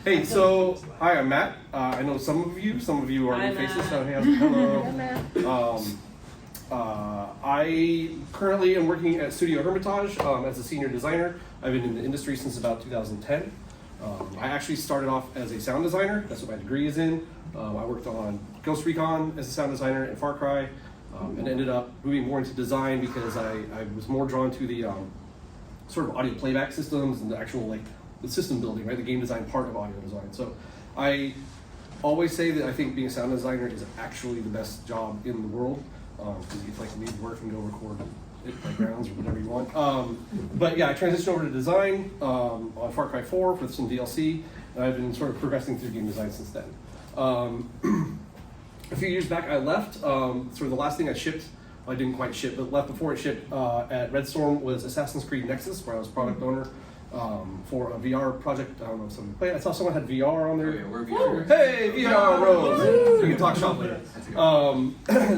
Hey, so hi, I'm Matt. I know some of you are new faces. So hey, hello. I currently am working at Studio Hermitage as a senior designer. I've been in the industry since about 2010. I actually started off as a sound designer. That's what my degree is in. I worked on Ghost Recon as a sound designer and Far Cry, and ended up moving more into design because I was more drawn to the sort of audio playback systems and the actual the system building, right? The game design part of audio design. So I always say that I think being a sound designer is actually the best job in the world because you get to leave work and go record it playgrounds or whatever you want. But yeah, I transitioned over to design on Far Cry 4 for some DLC, and I've been sort of progressing through game design since then. A few years back, I left. Sort of the last thing I shipped, I didn't quite ship, but left before it shipped at Red Storm was Assassin's Creed Nexus, where I was product owner for a VR project. I don't know if somebody played. I saw someone had VR on there. Oh, yeah, we're VR. Hey, VR Rose! You can talk shop later.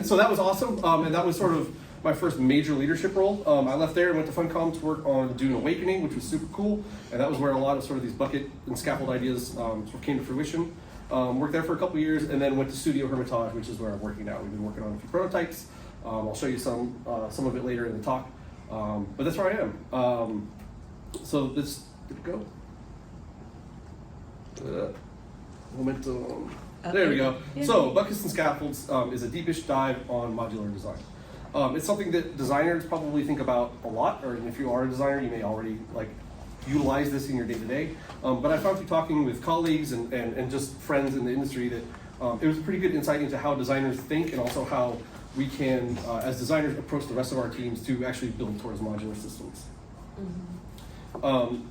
So that was awesome, and that was sort of my first major leadership role. I left there and went to Funcom to work on Dune Awakening, which was super cool, and that was where a lot of sort of these bucket and scaffold ideas sort of came to fruition. Worked there for a couple years, and then went to Studio Hermitage, which is where I'm working now. We've been working on a few prototypes. I'll show you some of it later in the talk, but that's where I am. So this, did it go? Momentum. There we go. So Buckets and Scaffolds is a deepish dive on modular design. It's something that designers probably think about a lot, or if you are a designer, you may already utilize this in your day-to-day. But I found through talking with colleagues and just friends in the industry that it was a pretty good insight into how designers think and also how we can, as designers, approach the rest of our teams to actually build towards modular systems.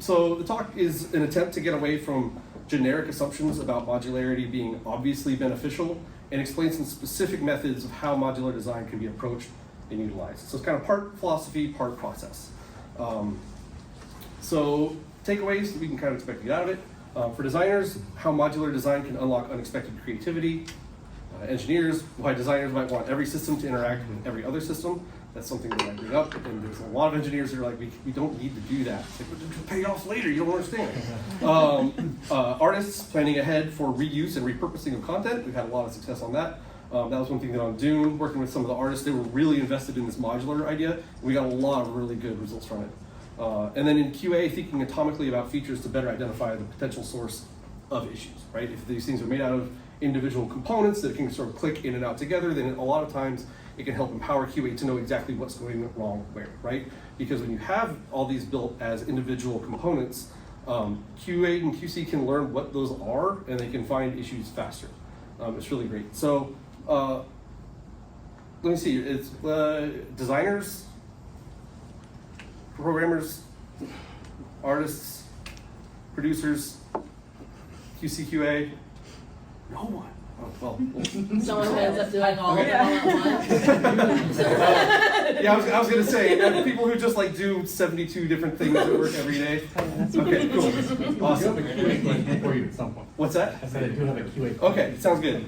So the talk is an attempt to get away from generic assumptions about modularity being obviously beneficial and explain some specific methods of how modular design can be approached and utilized. So it's kind of part philosophy, part process. So takeaways that we can kind of expect to get out of it. For designers, how modular design can unlock unexpected creativity. Engineers, why designers might want every system to interact with every other system. That's something that I bring up, and there's a lot of engineers that are like, we don't need to do that. It's like, but it'll pay off later, you don't understand. Artists, planning ahead for reuse and repurposing of content. We've had a lot of success on that. That was one thing that on Dune, working with some of the artists, they were really invested in this modular idea. We got a lot of really good results from it. And then in QA, thinking atomically about features to better identify the potential source of issues, right? If these things are made out of individual components that can sort of click in and out together, then a lot of times it can help empower QA to know exactly what's going wrong where, right? Because when you have all these built as individual components, QA and QC can learn what those are and they can find issues faster. It's really great. So let me see, it's designers, programmers, artists, producers, QC, QA, no one. Oh, well. Someone ends up doing all of them all at once. Yeah, I was gonna say, people who just do 72 different things at work every day. Okay, cool. Awesome. For you at some point. What's that? I said I do have a QA. Okay, sounds good.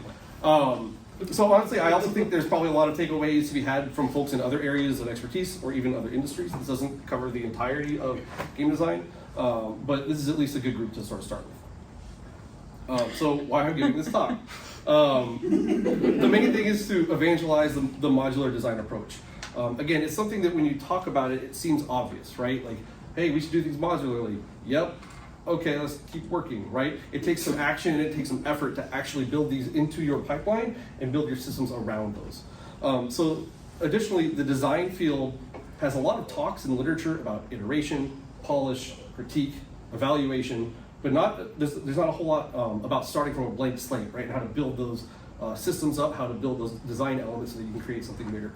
So honestly, I also think there's probably a lot of takeaways to be had from folks in other areas of expertise or even other industries. This doesn't cover the entirety of game design, but this is at least a good group to sort of start with. So why I'm giving this talk? The main thing is to evangelize the modular design approach. Again, it's something that when you talk about it, it seems obvious, right? Like, hey, we should do things modularly. Yep. Okay, let's keep working, right? It takes some action and it takes some effort to actually build these into your pipeline and build your systems around those. So additionally, the design field has a lot of talks in literature about iteration, polish, critique, evaluation, but there's not a whole lot about starting from a blank slate, right? And how to build those systems up, how to build those design elements so that you can create something bigger.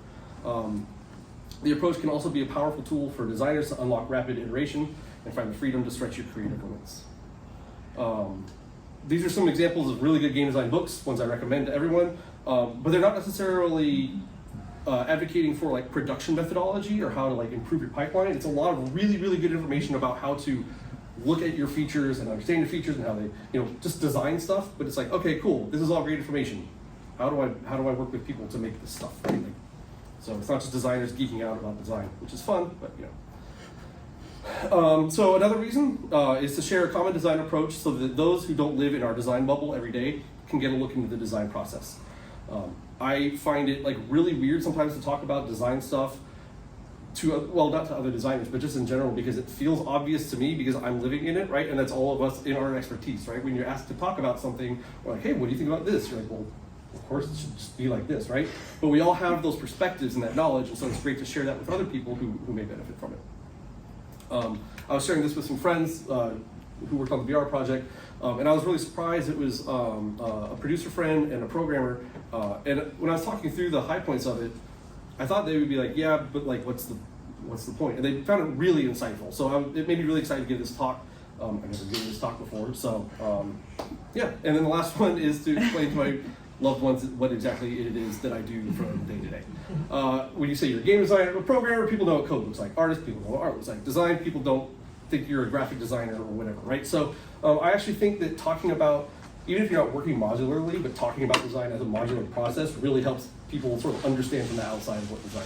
The approach can also be a powerful tool for designers to unlock rapid iteration and find the freedom to stretch your creative limits. These are some examples of really good game design books, ones I recommend to everyone, but they're not necessarily advocating for production methodology or how to improve your pipeline. It's a lot of really, really good information about how to look at your features and understand your features and how they, just design stuff. But it's okay, cool. This is all great information. How do I work with people to make this stuff? Right? So it's not just designers geeking out about design, which is fun, but So another reason is to share a common design approach so that those who don't live in our design bubble every day can get a look into the design process. I find it like really weird sometimes to talk about design stuff to, well, not to other designers, but just in general, because it feels obvious to me because I'm living in it, right? And that's all of us in our expertise, right? When you're asked to talk about something, we're like, hey, what do you think about this? You're like, well, of course it should just be like this, right? But we all have those perspectives and that knowledge, and so it's great to share that with other people who may benefit from it. I was sharing this with some friends who worked on the VR project, and I was really surprised. It was a producer friend and a programmer, and when I was talking through the high points of it, I thought they would be like, yeah, but like, what's the point? And they found it really insightful. So it made me really excited to give this talk. I've never given this talk before, so yeah. And then the last one is to explain to my loved ones what exactly it is that I do from day to day. When you say you're a game designer or programmer, people know what code looks like. Artists, people know what art looks like. Design, people don't think you're a graphic designer or whatever, right? So I actually think that talking about, even if you're not working modularly, but talking about design as a modular process really helps people sort of understand from the outside of what design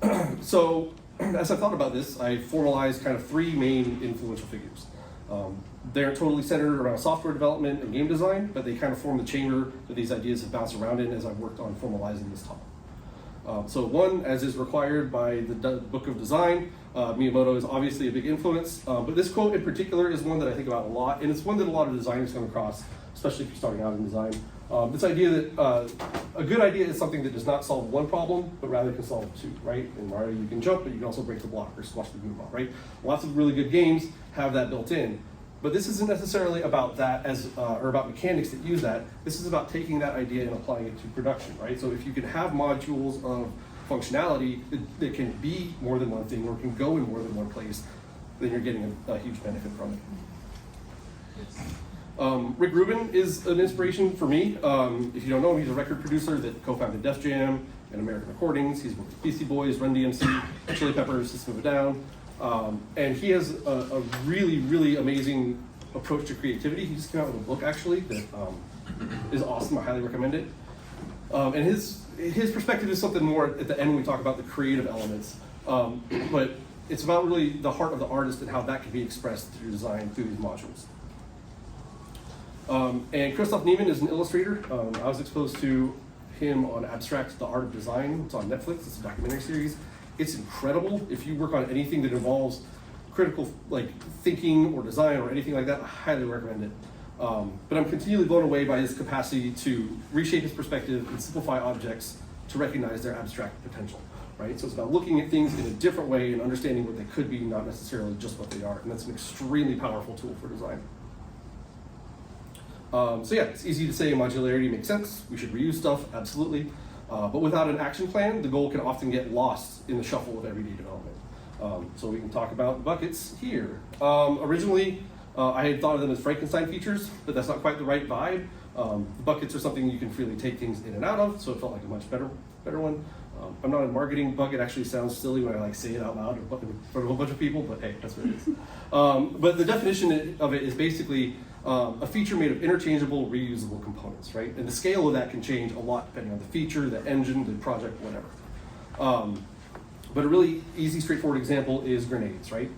can be. So as I thought about this, I formalized kind of three main influential figures. They aren't totally centered around software development and game design, but they kind of form the chamber that these ideas have bounced around in as I've worked on formalizing this talk. So one, as is required by the Book of Design, Miyamoto is obviously a big influence, but this quote in particular is one that I think about a lot, and it's one that a lot of designers come across, especially if you're starting out in design. This idea that a good idea is something that does not solve one problem, but rather can solve two, right? In Mario you can jump, but you can also break the block or squash the Goomba, right? Lots of really good games have that built in. But this isn't necessarily about that or about mechanics that use that. This is about taking that idea and applying it to production, right? So if you can have modules of functionality that can be more than one thing or can go in more than one place, then you're getting a huge benefit from it. Rick Rubin is an inspiration for me. If you don't know him, he's a record producer that co-founded Def Jam and American Recordings. He's worked with Beastie Boys, Run DMC, Chili Peppers, System of a Down. And he has a really, really amazing approach to creativity. He just came out with a book, actually, that is awesome. I highly recommend it. And his perspective is something more at the end when we talk about the creative elements. But it's about really the heart of the artist and how that can be expressed through design, through these modules. And Christoph Niemann is an illustrator. I was exposed to him on Abstract, The Art of Design. It's on Netflix. It's a documentary series. It's incredible. If you work on anything that involves critical thinking or design or anything like that, I highly recommend it. But I'm continually blown away by his capacity to reshape his perspective and simplify objects to recognize their abstract potential, right? So it's about looking at things in a different way and understanding what they could be, not necessarily just what they are. And that's an extremely powerful tool for design. So yeah, it's easy to say modularity makes sense. We should reuse stuff, absolutely. But without an action plan, the goal can often get lost in the shuffle of everyday development. So we can talk about buckets here. Originally, I had thought of them as Frankenstein features, but that's not quite the right vibe. The buckets are something you can freely take things in and out of, so it felt like a much better one. I'm not in marketing. Bucket actually sounds silly when I say it out loud in front of a bunch of people, but hey, that's what it is. But the definition of it is basically a feature made of interchangeable, reusable components, right? And the scale of that can change a lot depending on the feature, the engine, the project, whatever. But a really easy, straightforward example is grenades, right?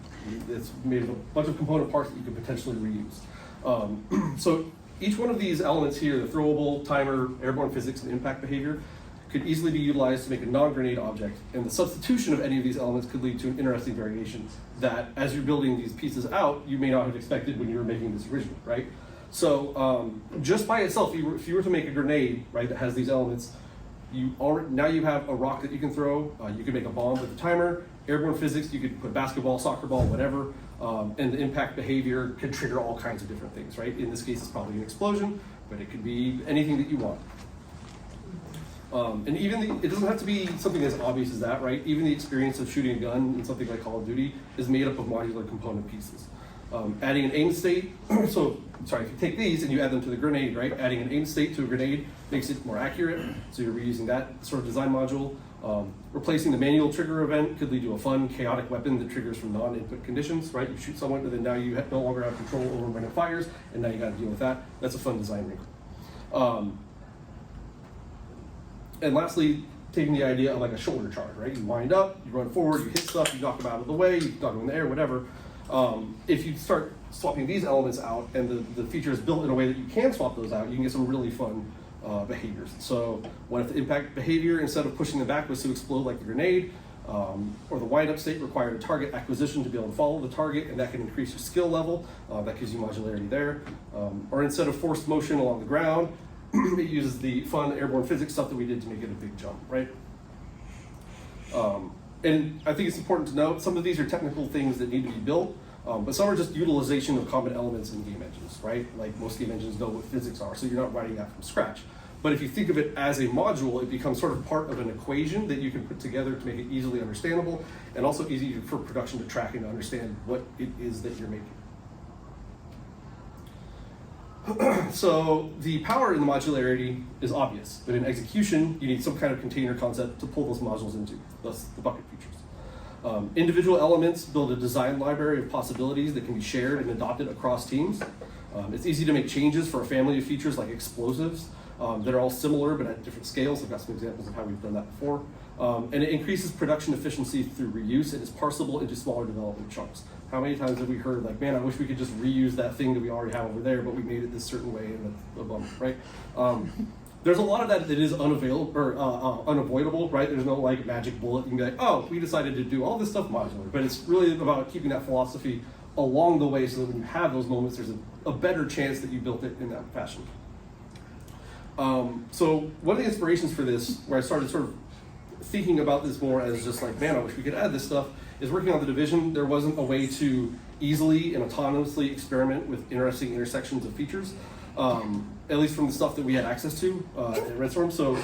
It's made of a bunch of component parts that you could potentially reuse. So each one of these elements here, the throwable, timer, airborne physics, and impact behavior, could easily be utilized to make a non-grenade object, and the substitution of any of these elements could lead to an interesting variation that, as you're building these pieces out, you may not have expected when you were making this originally, right? So just by itself, if you were to make a grenade, right, that has these elements, now you have a rock that you can throw. You can make a bomb with a timer. Airborne physics, you could put basketball, soccer ball, whatever, and the impact behavior could trigger all kinds of different things, right? In this case, it's probably an explosion, but it could be anything that you want. And even it doesn't have to be something as obvious as that, right? Even the experience of shooting a gun in something like Call of Duty is made up of modular component pieces. Adding an aim state, if you take these and you add them to the grenade, right? Adding an aim state to a grenade makes it more accurate, so you're reusing that sort of design module. Replacing the manual trigger event could lead to a fun, chaotic weapon that triggers from non-input conditions, right? You shoot someone, but then now you no longer have control over when it fires, and now you gotta deal with that. That's a fun design wrinkle. And lastly, taking the idea of like a shoulder charge, right? You wind up, you run forward, you hit stuff, you knock them out of the way, you knock them in the air, whatever. If you start swapping these elements out and the feature is built in a way that you can swap those out, you can get some really fun behaviors. So what if the impact behavior, instead of pushing them back, was to explode like a grenade, or the wind-up state required a target acquisition to be able to follow the target, and that can increase your skill level. That gives you modularity there. Or instead of forced motion along the ground, it uses the fun airborne physics stuff that we did to make it a big jump, right? And I think it's important to note, some of these are technical things that need to be built, but some are just utilization of common elements in game engines, right? Like most game engines know what physics are, so you're not writing that from scratch. But if you think of it as a module, it becomes sort of part of an equation that you can put together to make it easily understandable, and also easy for production to track and to understand what it is that you're making. So the power in the modularity is obvious, but in execution, you need some kind of container concept to pull those modules into, thus the bucket features. Individual elements build a design library of possibilities that can be shared and adopted across teams. It's easy to make changes for a family of features like explosives that are all similar but at different scales. I've got some examples of how we've done that before. And it increases production efficiency through reuse, and it's parsable into smaller development chunks. How many times have we heard, like, man, I wish we could just reuse that thing that we already have over there, but we made it this certain way, and that's a bummer, right? There's a lot of that is unavailable or unavoidable, right? There's no like magic bullet. You can be like, oh, we decided to do all this stuff modular, but it's really about keeping that philosophy along the way so that when you have those moments, there's a better chance that you built it in that fashion. So one of the inspirations for this, where I started sort of thinking about this more as just like, man, I wish we could add this stuff, is working on the Division. There wasn't a way to easily and autonomously experiment with interesting intersections of features, at least from the stuff that we had access to at Red Storm. So,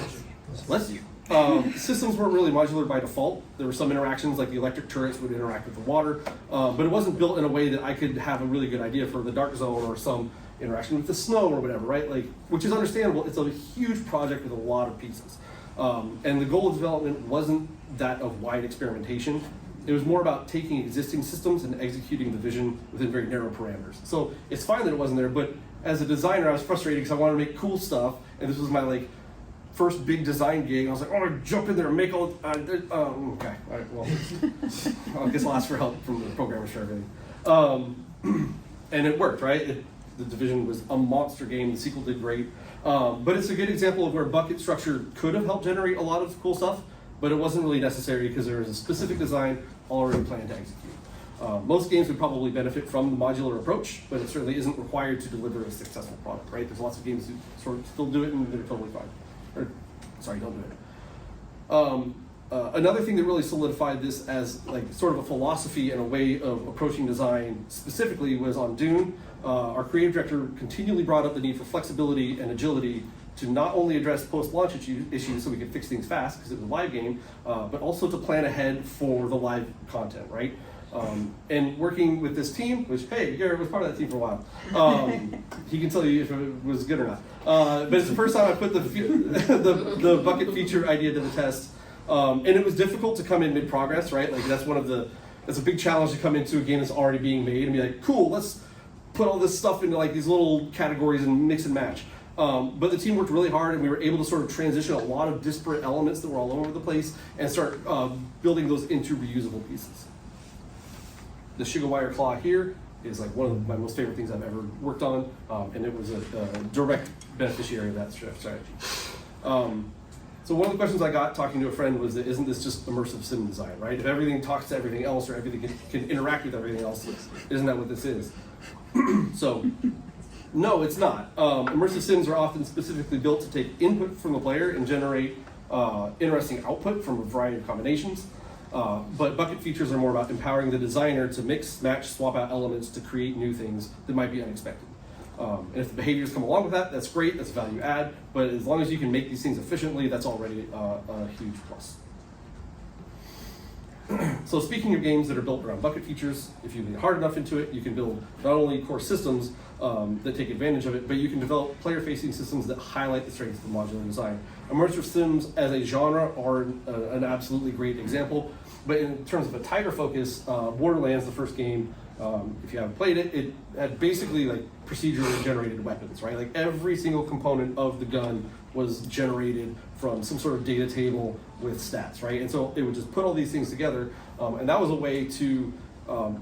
systems weren't really modular by default. There were some interactions, like the electric turrets would interact with the water, but it wasn't built in a way that I could have a really good idea for the Dark Zone or some interaction with the snow or whatever, right? Like, which is understandable. It's a huge project with a lot of pieces. And the goal of development wasn't that of wide experimentation. It was more about taking existing systems and executing the vision within very narrow parameters. So it's fine that it wasn't there, but as a designer, I was frustrated because I wanted to make cool stuff, and this was my like first big design gig. I was like, oh, I jump in there and make all. Okay, all right, well, I guess I'll ask for help from the programmers for everything. And it worked, right? The Division was a monster game. The sequel did great. But it's a good example of where bucket structure could have helped generate a lot of cool stuff, but it wasn't really necessary because there was a specific design already planned to execute. Most games would probably benefit from the modular approach, but it certainly isn't required to deliver a successful product, right? There's lots of games who sort of still do it and they're totally fine. Or, sorry, don't do it. Another thing that really solidified this as like sort of a philosophy and a way of approaching design specifically was on Dune. Our creative director continually brought up the need for flexibility and agility to not only address post-launch issues so we could fix things fast because it was a live game, but also to plan ahead for the live content, right? And working with this team, which, hey, Garrett was part of that team for a while. He can tell you if it was good or not. But it's the first time I put the bucket feature idea to the test. And it was difficult to come in mid-progress, right? Like that's a big challenge to come into a game that's already being made and be like, cool, let's put all this stuff into like these little categories and mix and match. But the team worked really hard, and we were able to sort of transition a lot of disparate elements that were all over the place and start building those into reusable pieces. The Shigawire Claw here is like one of my most favorite things I've ever worked on, and it was a direct beneficiary of that strategy. So one of the questions I got talking to a friend was that isn't this just immersive sim design, right? If everything talks to everything else or everything can interact with everything else, isn't that what this is? So, no, it's not. Immersive sims are often specifically built to take input from the player and generate interesting output from a variety of combinations. But bucket features are more about empowering the designer to mix, match, swap out elements to create new things that might be unexpected. And if the behaviors come along with that, that's great, that's value add, but as long as you can make these things efficiently, that's already a huge plus. So speaking of games that are built around bucket features, if you get hard enough into it, you can build not only core systems that take advantage of it, but you can develop player-facing systems that highlight the strengths of modular design. Immersive sims as a genre are an absolutely great example. But in terms of a tighter focus, Borderlands, the first game, if you haven't played it, it had basically like procedurally generated weapons, right? Like every single component of the gun was generated from some sort of data table with stats, right? And so it would just put all these things together, and that was a way to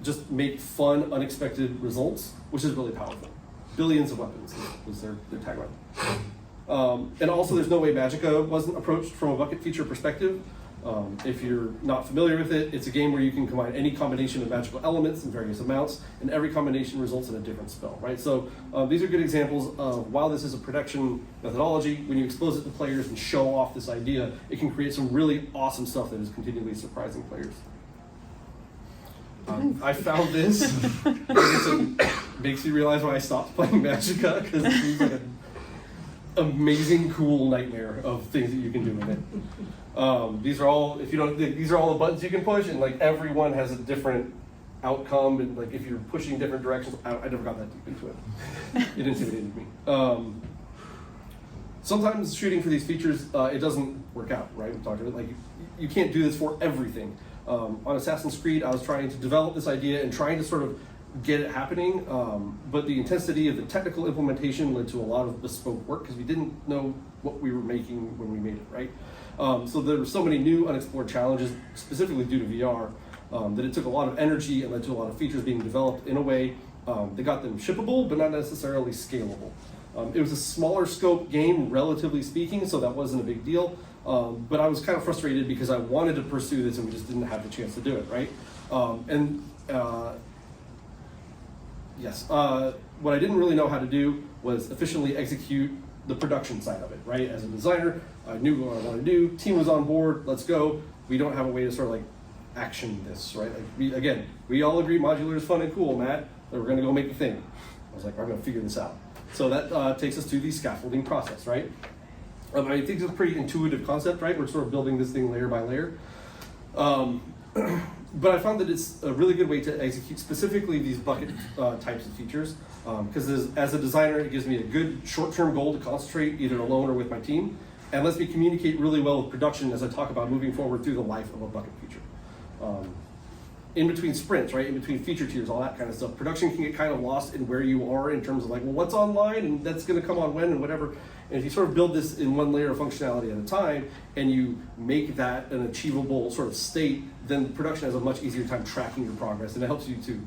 just make fun, unexpected results, which is really powerful. Billions of weapons was their tagline. And also, there's no way Magicka wasn't approached from a bucket feature perspective. If you're not familiar with it, it's a game where you can combine any combination of magical elements in various amounts, and every combination results in a different spell, right? So these are good examples of, while this is a production methodology, when you expose it to players and show off this idea, it can create some really awesome stuff that is continually surprising players. I found this, and it makes you realize why I stopped playing Magicka, because it seems like an amazing, cool nightmare of things that you can do with it. These are all, if you don't, these are all the buttons you can push, and like every one has a different outcome, and like if you're pushing different directions, I never got that deep into it. It intimidated me. Sometimes shooting for these features, it doesn't work out, right? We talked about it. Like you can't do this for everything. On Assassin's Creed, I was trying to develop this idea and trying to sort of get it happening, but the intensity of the technical implementation led to a lot of bespoke work because we didn't know what we were making when we made it, right? So there were so many new unexplored challenges, specifically due to VR, that it took a lot of energy and led to a lot of features being developed in a way that got them shippable, but not necessarily scalable. It was a smaller scope game, relatively speaking, so that wasn't a big deal. But I was kind of frustrated because I wanted to pursue this and we just didn't have the chance to do it, right? What I didn't really know how to do was efficiently execute the production side of it, right? As a designer, I knew what I wanted to do. Team was on board. Let's go. We don't have a way to sort of like action this, right? Like we all agree modular is fun and cool, Matt. But we're going to go make the thing. I was like, I'm going to figure this out. So that takes us to the scaffolding process, right? I think it's a pretty intuitive concept, right? We're sort of building this thing layer by layer. But I found that it's a really good way to execute specifically these bucket types of features, because as a designer, it gives me a good short-term goal to concentrate either alone or with my team, and lets me communicate really well with production as I talk about moving forward through the life of a bucket feature. In between sprints, right, in between feature tiers, all that kind of stuff, production can get kind of lost in where you are in terms of like, well, what's online and that's going to come on when and whatever. And if you sort of build this in one layer of functionality at a time and you make that an achievable sort of state, then production has a much easier time tracking your progress, and it helps you too.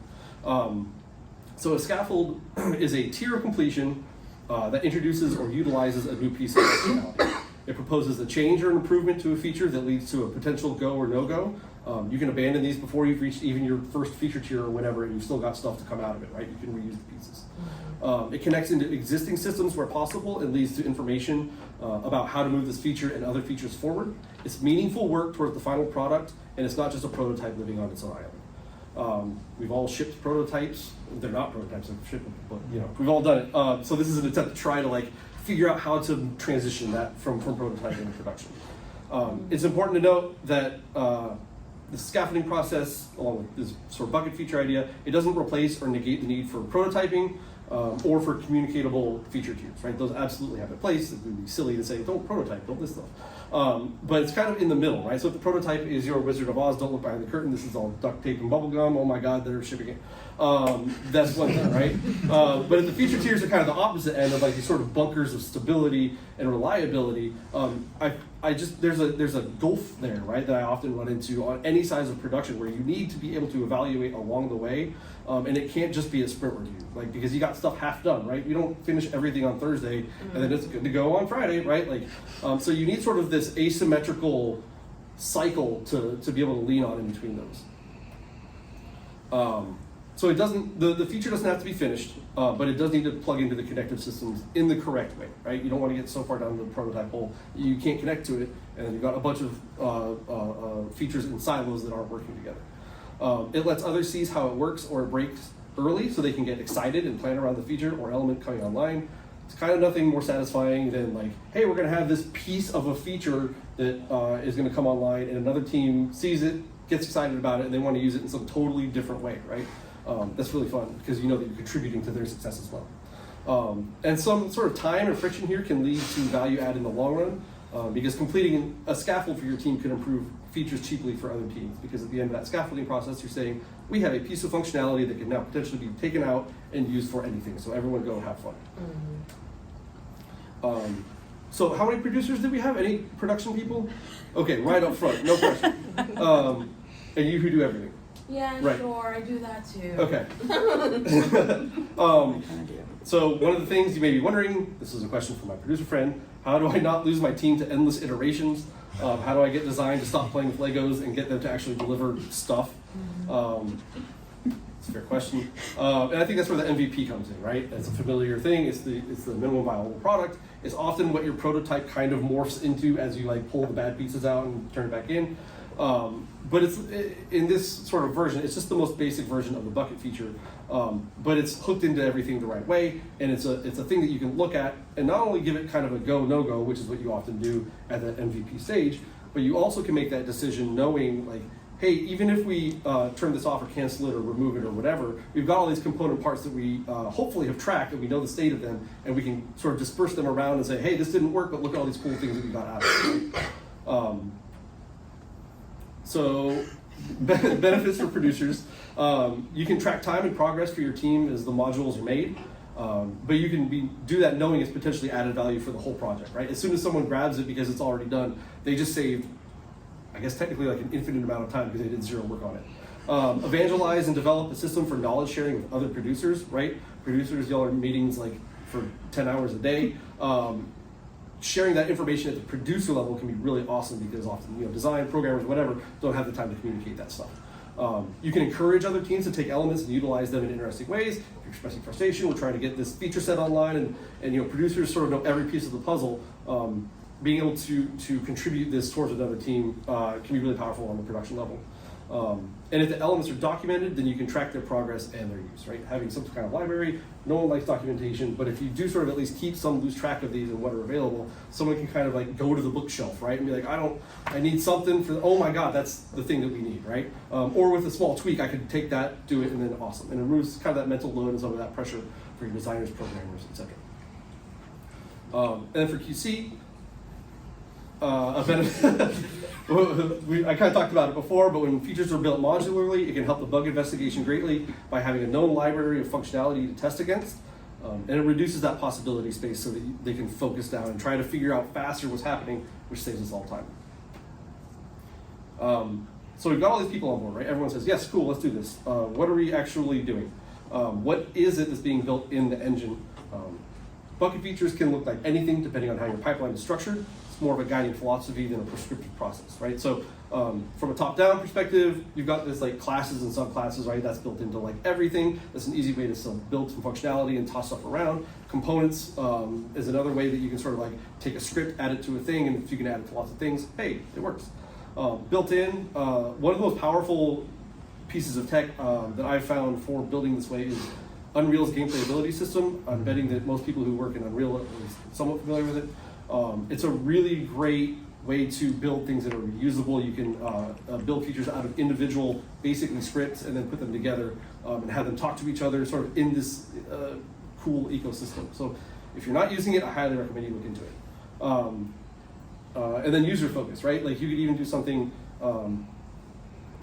So a scaffold is a tier of completion that introduces or utilizes a new piece of functionality. It proposes a change or an improvement to a feature that leads to a potential go or no-go. You can abandon these before you've reached even your first feature tier or whatever, and you've still got stuff to come out of it, right? You can reuse the pieces. It connects into existing systems where possible and leads to information about how to move this feature and other features forward. It's meaningful work towards the final product, and it's not just a prototype living on its own island. We've all shipped prototypes. They're not prototypes, they're shippable, but you know, we've all done it. So this is an attempt to try to like figure out how to transition that from prototyping to production. It's important to note that the scaffolding process, along with this sort of bucket feature idea, it doesn't replace or negate the need for prototyping or for communicatable feature tiers, right? Those absolutely have a place. It would be silly to say, don't prototype, build this stuff. But it's kind of in the middle, right? So if the prototype is your Wizard of Oz, don't look behind the curtain, this is all duct tape and bubble gum, oh my God, they're shipping it. That's one thing, right? But if the feature tiers are kind of the opposite end of like these sort of bunkers of stability and reliability, there's a gulf there, right, that I often run into on any size of production where you need to be able to evaluate along the way, and it can't just be a sprint review, like because you got stuff half done, right? You don't finish everything on Thursday and then it's good to go on Friday, right? Like, so you need sort of this asymmetrical cycle to be able to lean on in between those. So it doesn't, the feature doesn't have to be finished, but it does need to plug into the connective systems in the correct way, right? You don't want to get so far down the prototype hole you can't connect to it, and then you've got a bunch of features in silos that aren't working together. It lets others see how it works or it breaks early so they can get excited and plan around the feature or element coming online. It's kind of nothing more satisfying than like, hey, we're going to have this piece of a feature that is going to come online, and another team sees it, gets excited about it, and they want to use it in some totally different way, right? That's really fun because you know that you're contributing to their success as well. And some sort of time and friction here can lead to value add in the long run because completing a scaffold for your team can improve features cheaply for other teams, because at the end of that scaffolding process, you're saying, we have a piece of functionality that can now potentially be taken out and used for anything. So everyone go have fun. So how many producers did we have? Any production people? Okay, right up front, no pressure. And you who do everything. Yeah, Right. sure, I do that too. Okay. So one of the things you may be wondering, this is a question from my producer friend, how do I not lose my team to endless iterations? How do I get design to stop playing with Legos and get them to actually deliver stuff? It's a fair question. And I think that's where the MVP comes in, right? It's a familiar thing. It's the minimum viable product. It's often what your prototype kind of morphs into as you like pull the bad pieces out and turn it back in. But it's in this sort of version, it's just the most basic version of the bucket feature. But it's hooked into everything the right way, and it's a thing that you can look at and not only give it kind of a go, no go, which is what you often do at that MVP stage, but you also can make that decision knowing like, hey, even if we turn this off or cancel it or remove it or whatever, we've got all these component parts that we hopefully have tracked and we know the state of them, and we can sort of disperse them around and say, hey, this didn't work, but look at all these cool things that we got out of it. So benefits for producers. You can track time and progress for your team as the modules are made, but you can do that knowing it's potentially added value for the whole project, right? As soon as someone grabs it because it's already done, they just saved, I guess technically like an infinite amount of time because they did zero work on it. Evangelize and develop a system for knowledge sharing with other producers, right? Producers, y'all are meetings like for 10 hours a day. Sharing that information at the producer level can be really awesome because often, design, programmers, whatever, don't have the time to communicate that stuff. You can encourage other teams to take elements and utilize them in interesting ways. If you're expressing frustration, we're trying to get this feature set online, and producers sort of know every piece of the puzzle. Being able to contribute this towards another team can be really powerful on the production level. And if the elements are documented, then you can track their progress and their use, right? Having some kind of library, no one likes documentation, but if you do sort of at least keep some loose track of these and what are available, someone can kind of like go to the bookshelf, right? And be like, I need something for, oh my God, that's the thing that we need, right? Or with a small tweak, I could take that, do it, and then awesome. And it removes kind of that mental load and some of that pressure for your designers, programmers, etc. And then for QC, a benefit, I kind of talked about it before, but when features are built modularly, it can help the bug investigation greatly by having a known library of functionality to test against. And it reduces that possibility space so that they can focus down and try to figure out faster what's happening, which saves us all time. So we've got all these people on board, right? Everyone says, yes, cool, let's do this. What are we actually doing? What is it that's being built in the engine? Bucket features can look like anything depending on how your pipeline is structured. More of a guiding philosophy than a prescriptive process, right? So from a top-down perspective, you've got this like classes and subclasses, right? That's built into like everything. That's an easy way to still build some functionality and toss stuff around. Components is another way that you can sort of like take a script, add it to a thing, and if you can add it to lots of things, hey, it works. Built in, one of the most powerful pieces of tech that I've found for building this way is Unreal's game playability system. I'm betting that most people who work in Unreal are at least somewhat familiar with it. It's a really great way to build things that are reusable. You can build features out of individual, basically scripts, and then put them together and have them talk to each other sort of in this cool ecosystem. So if you're not using it, I highly recommend you look into it. And then user focus, right? Like you could even do something,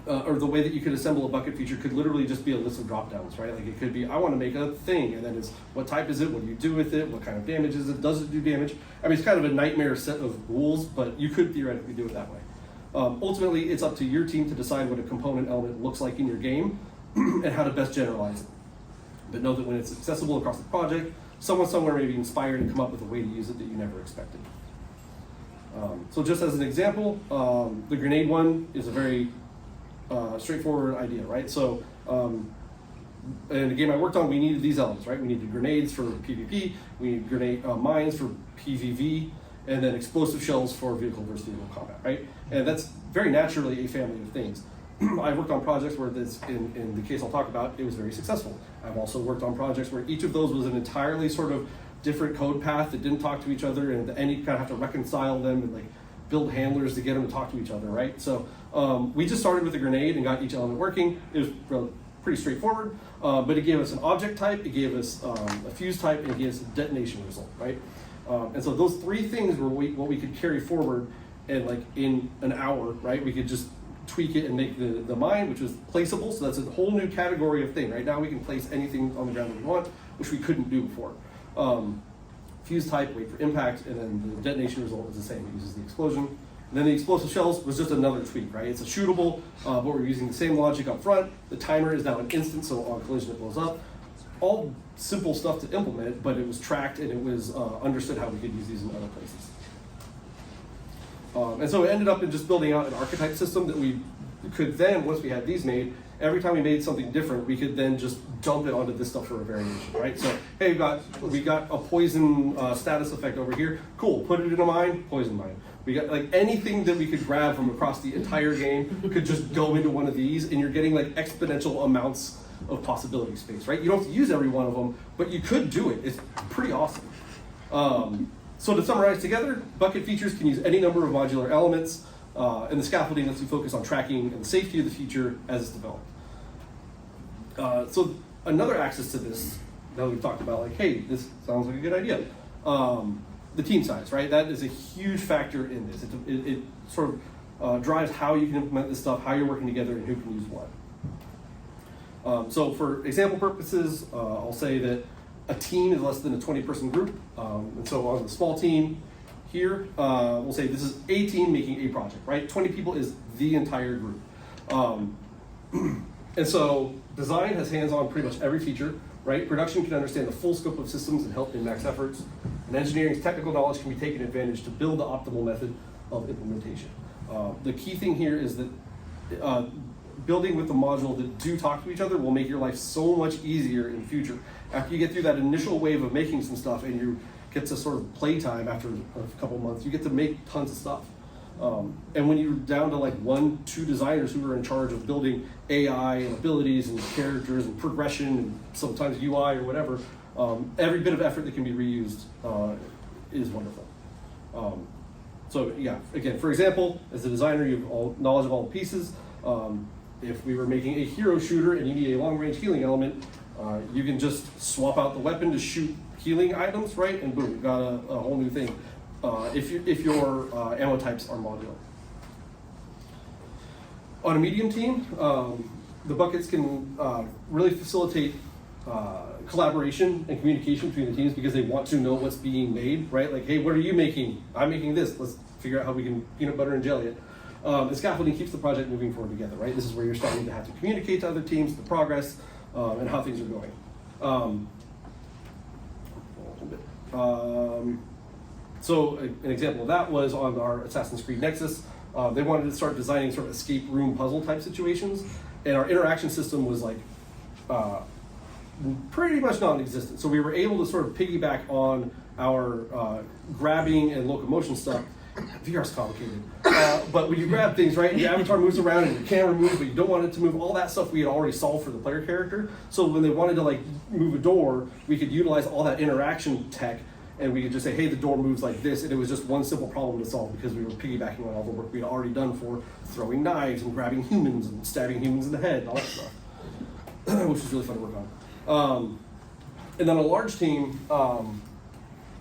or the way that you could assemble a bucket feature could literally just be a list of drop downs, right? Like it could be, I want to make a thing, and then it's what type is it, what do you do with it, what kind of damage is it, does it do damage? I mean, it's kind of a nightmare set of rules, but you could theoretically do it that way. Ultimately, it's up to your team to decide what a component element looks like in your game and how to best generalize it. But know that when it's accessible across the project, someone somewhere may be inspired and come up with a way to use it that you never expected. So just as an example, the grenade one is a very straightforward idea, right? So, in the game I worked on, we needed these elements, right? We needed grenades for PvP, we needed grenade mines for PvV, and then explosive shells for vehicle versus vehicle combat, right? And that's very naturally a family of things. I worked on projects where this, in the case I'll talk about, it was very successful. I've also worked on projects where each of those was an entirely sort of different code path that didn't talk to each other, and at the end you kind of have to reconcile them and like build handlers to get them to talk to each other, right? So we just started with a grenade and got each element working. It was pretty straightforward, but it gave us an object type, it gave us a fuse type, and it gave us a detonation result, right? And so those three things were what we could carry forward and like in an hour, right, we could just tweak it and make the mine, which was placeable. So that's a whole new category of thing. Right now we can place anything on the ground that we want, which we couldn't do before. Fuse type, wait for impact, and then the detonation result is the same. It uses the explosion. And then the explosive shells was just another tweak, right? It's a shootable, but we're using the same logic up front. The timer is now an instant, so on collision it blows up. All simple stuff to implement, but it was tracked and it was understood how we could use these in other places. And so it ended up in just building out an archetype system that we could then, once we had these made, every time we made something different, we could then just dump it onto this stuff for a variation, right? So, hey, we got a poison status effect over here. Cool, put it in a mine, poison mine. We got like anything that we could grab from across the entire game could just go into one of these, and you're getting like exponential amounts of possibility space, right? You don't have to use every one of them, but you could do it. It's pretty awesome. So to summarize together, bucket features can use any number of modular elements, and the scaffolding lets you focus on tracking and the safety of the feature as it's developed. So another axis to this, now that we've talked about like, hey, this sounds like a good idea. The team size, right? That is a huge factor in this. It sort of drives how you can implement this stuff, how you're working together, and who can use what. So for example purposes, I'll say that a team is less than a 20-person group. And so on the small team here, we'll say this is a team making a project, right? 20 people is the entire group. And so design has hands-on pretty much every feature, right? Production can understand the full scope of systems and help in max efforts. And engineering's technical knowledge can be taken advantage to build the optimal method of implementation. The key thing here is that building with the module that do talk to each other will make your life so much easier in the future. After you get through that initial wave of making some stuff and you get to sort of playtime after a couple months, you get to make tons of stuff. And when you're down to like 1-2 designers who are in charge of building AI and abilities and characters and progression and sometimes UI or whatever, every bit of effort that can be reused is wonderful. So yeah, again, for example, as a designer, you have all knowledge of all the pieces. If we were making a hero shooter and you need a long-range healing element, you can just swap out the weapon to shoot healing items, right? And boom, you've got a whole new thing. If your ammo types are modular. On a medium team, the buckets can really facilitate collaboration and communication between the teams because they want to know what's being made, right? Like, hey, what are you making? I'm making this. Let's figure out how we can peanut butter and jelly it. And scaffolding keeps the project moving forward together, right? This is where you're starting to have to communicate to other teams the progress and how things are going. So an example of that was on our Assassin's Creed Nexus. They wanted to start designing sort of escape room puzzle type situations, and our interaction system was like pretty much non-existent. So we were able to sort of piggyback on our grabbing and locomotion stuff. VR's complicated. But when you grab things, right, and your avatar moves around and your camera moves, but you don't want it to move, all that stuff we had already solved for the player character. So when they wanted to like move a door, we could utilize all that interaction tech, and we could just say, hey, the door moves like this, and it was just one simple problem to solve because we were piggybacking on all the work we had already done for throwing knives and grabbing humans and stabbing humans in the head and all that stuff, which was really fun to work on. And then a large team,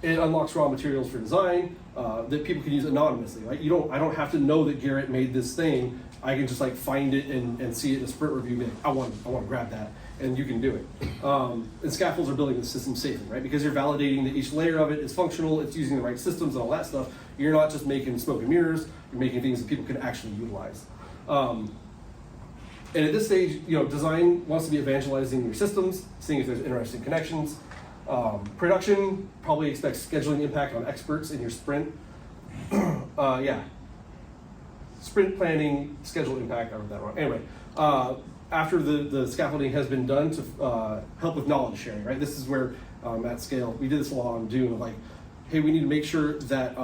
it unlocks raw materials for design that people can use anonymously. Right? I don't have to know that Garrett made this thing. I can just like find it and see it in a sprint review. And be like, I want to grab that, and you can do it. And scaffolds are building the system safely, right? Because you're validating that each layer of it is functional. It's using the right systems and all that stuff. You're not just making smoke and mirrors. You're making things that people can actually utilize. And at this stage, design wants to be evangelizing your systems, seeing if there's interesting connections. Production probably expects scheduling impact on experts in your sprint. Sprint planning, schedule impact, I wrote that wrong. Anyway, after the scaffolding has been done to help with knowledge sharing, right? This is where at scale, we did this a lot on Dune, of like, hey, we need to make sure that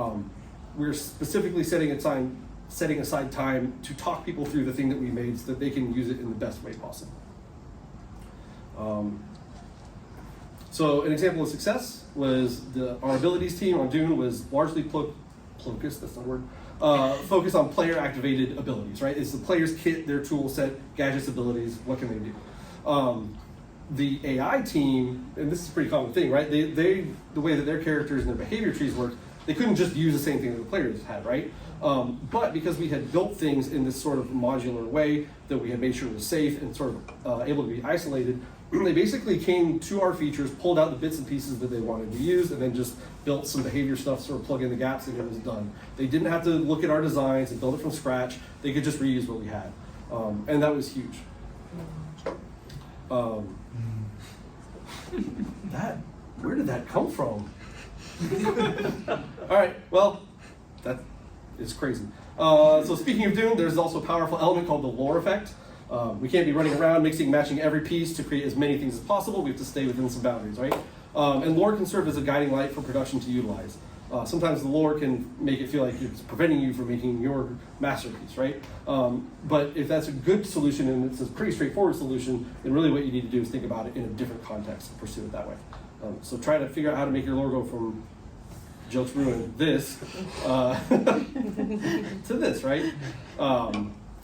we're specifically setting aside time to talk people through the thing that we made so that they can use it in the best way possible. So an example of success was our abilities team on Dune was largely focused on player-activated abilities, right? It's the player's kit, their tool set, gadgets, abilities, what can they do? The AI team, and this is a pretty common thing, right? The way that their characters and their behavior trees work, they couldn't just use the same thing that the players had, right? But because we had built things in this sort of modular way that we had made sure was safe and sort of able to be isolated, they basically came to our features, pulled out the bits and pieces that they wanted to use, and then just built some behavior stuff, sort of plug in the gaps, and it was done. They didn't have to look at our designs and build it from scratch. They could just reuse what we had. And that was huge. Where did that come from? All right, well, that is crazy. So speaking of Dune, there's also a powerful element called the lore effect. We can't be running around mixing, matching every piece to create as many things as possible. We have to stay within some boundaries, right? And lore can serve as a guiding light for production to utilize. Sometimes the lore can make it feel like it's preventing you from making your masterpiece, right? But if that's a good solution and it's a pretty straightforward solution, then really what you need to do is think about it in a different context and pursue it that way. So try to figure out how to make your lore go from jokes ruined this to this, right?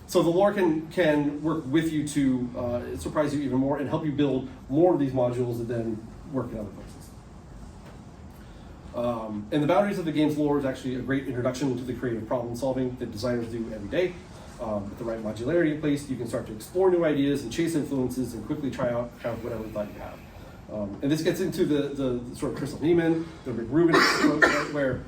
So the lore can work with you to surprise you even more and help you build more of these modules that then work in other places. And the boundaries of the game's lore is actually a great introduction to the creative problem solving that designers do every day. With the right modularity in place, you can start to explore new ideas and chase influences and quickly try out kind of whatever thought you have. And this gets into the sort of Crystal Neiman, the Rick Rubin approach, right, where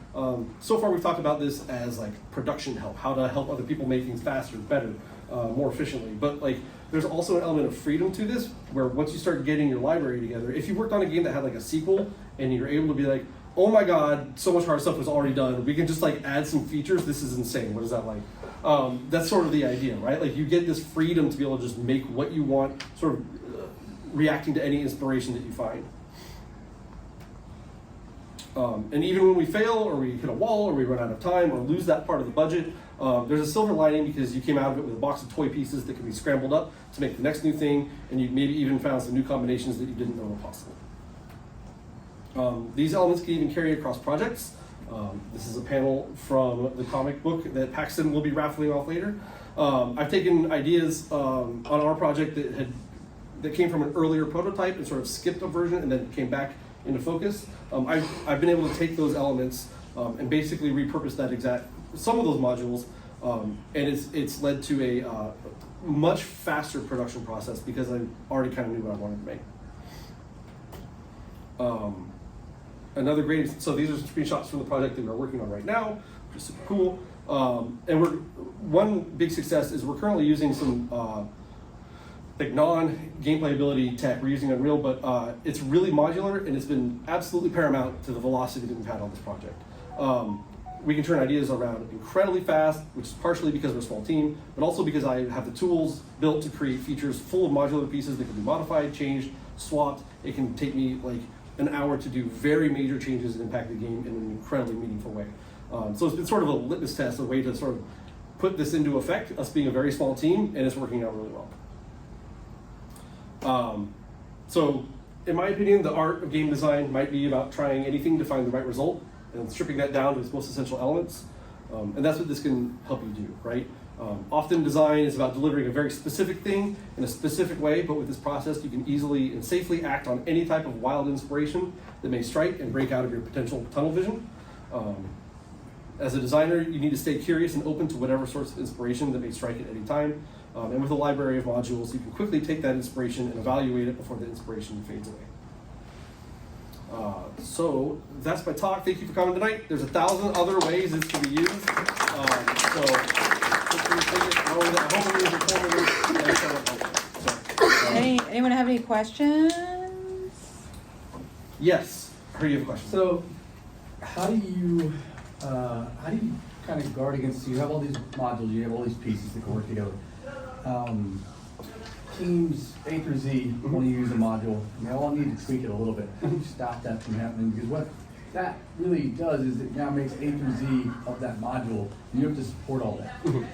so far we've talked about this as like production help, how to help other people make things faster, better, more efficiently. But like, there's also an element of freedom to this, where once you start getting your library together, if you worked on a game that had like a sequel and you're able to be like, oh my God, so much hard stuff was already done, we can just like add some features, this is insane, what is that like? That's sort of the idea, right? Like you get this freedom to be able to just make what you want, sort of reacting to any inspiration that you find. And even when we fail, or we hit a wall, or we run out of time, or lose that part of the budget, there's a silver lining because you came out of it with a box of toy pieces that can be scrambled up to make the next new thing, and you maybe even found some new combinations that you didn't know were possible. These elements can even carry across projects. This is a panel from the comic book that Paxton will be raffling off later. I've taken ideas on our project that came from an earlier prototype and sort of skipped a version and then came back into focus. I've been able to take those elements and basically repurpose some of those modules, and it's led to a much faster production process because I already kind of knew what I wanted to make. Another great, so these are some screenshots from the project that we're working on right now, which is super cool. And one big success is we're currently using some like non-gameplay ability tech. We're using Unreal, but it's really modular and it's been absolutely paramount to the velocity that we've had on this project. We can turn ideas around incredibly fast, which is partially because we're a small team, but also because I have the tools built to create features full of modular pieces that can be modified, changed, swapped. It can take me like an hour to do very major changes that impact the game in an incredibly meaningful way. So it's been sort of a litmus test, a way to sort of put this into effect, us being a very small team, and it's working out really well. So in my opinion, the art of game design might be about trying anything to find the right result and stripping that down to its most essential elements. And that's what this can help you do, right? Often design is about delivering a very specific thing in a specific way, but with this process, you can easily and safely act on any type of wild inspiration that may strike and break out of your potential tunnel vision. As a designer, you need to stay curious and open to whatever sorts of inspiration that may strike at any time. And with a library of modules, you can quickly take that inspiration and evaluate it before the inspiration fades away. So that's my talk. Thank you for coming tonight. There's 1,000 other ways this can be used. Anyone have any questions? Yes, I heard you have a question. So, how do you kind of guard against? You have all these modules, you have all these pieces that can work together. Teams A through Z want to use a module, and they all need to tweak it a little bit. How do you stop that from happening? Because what that really does is it now makes A through Z of that module, and you have to support all that,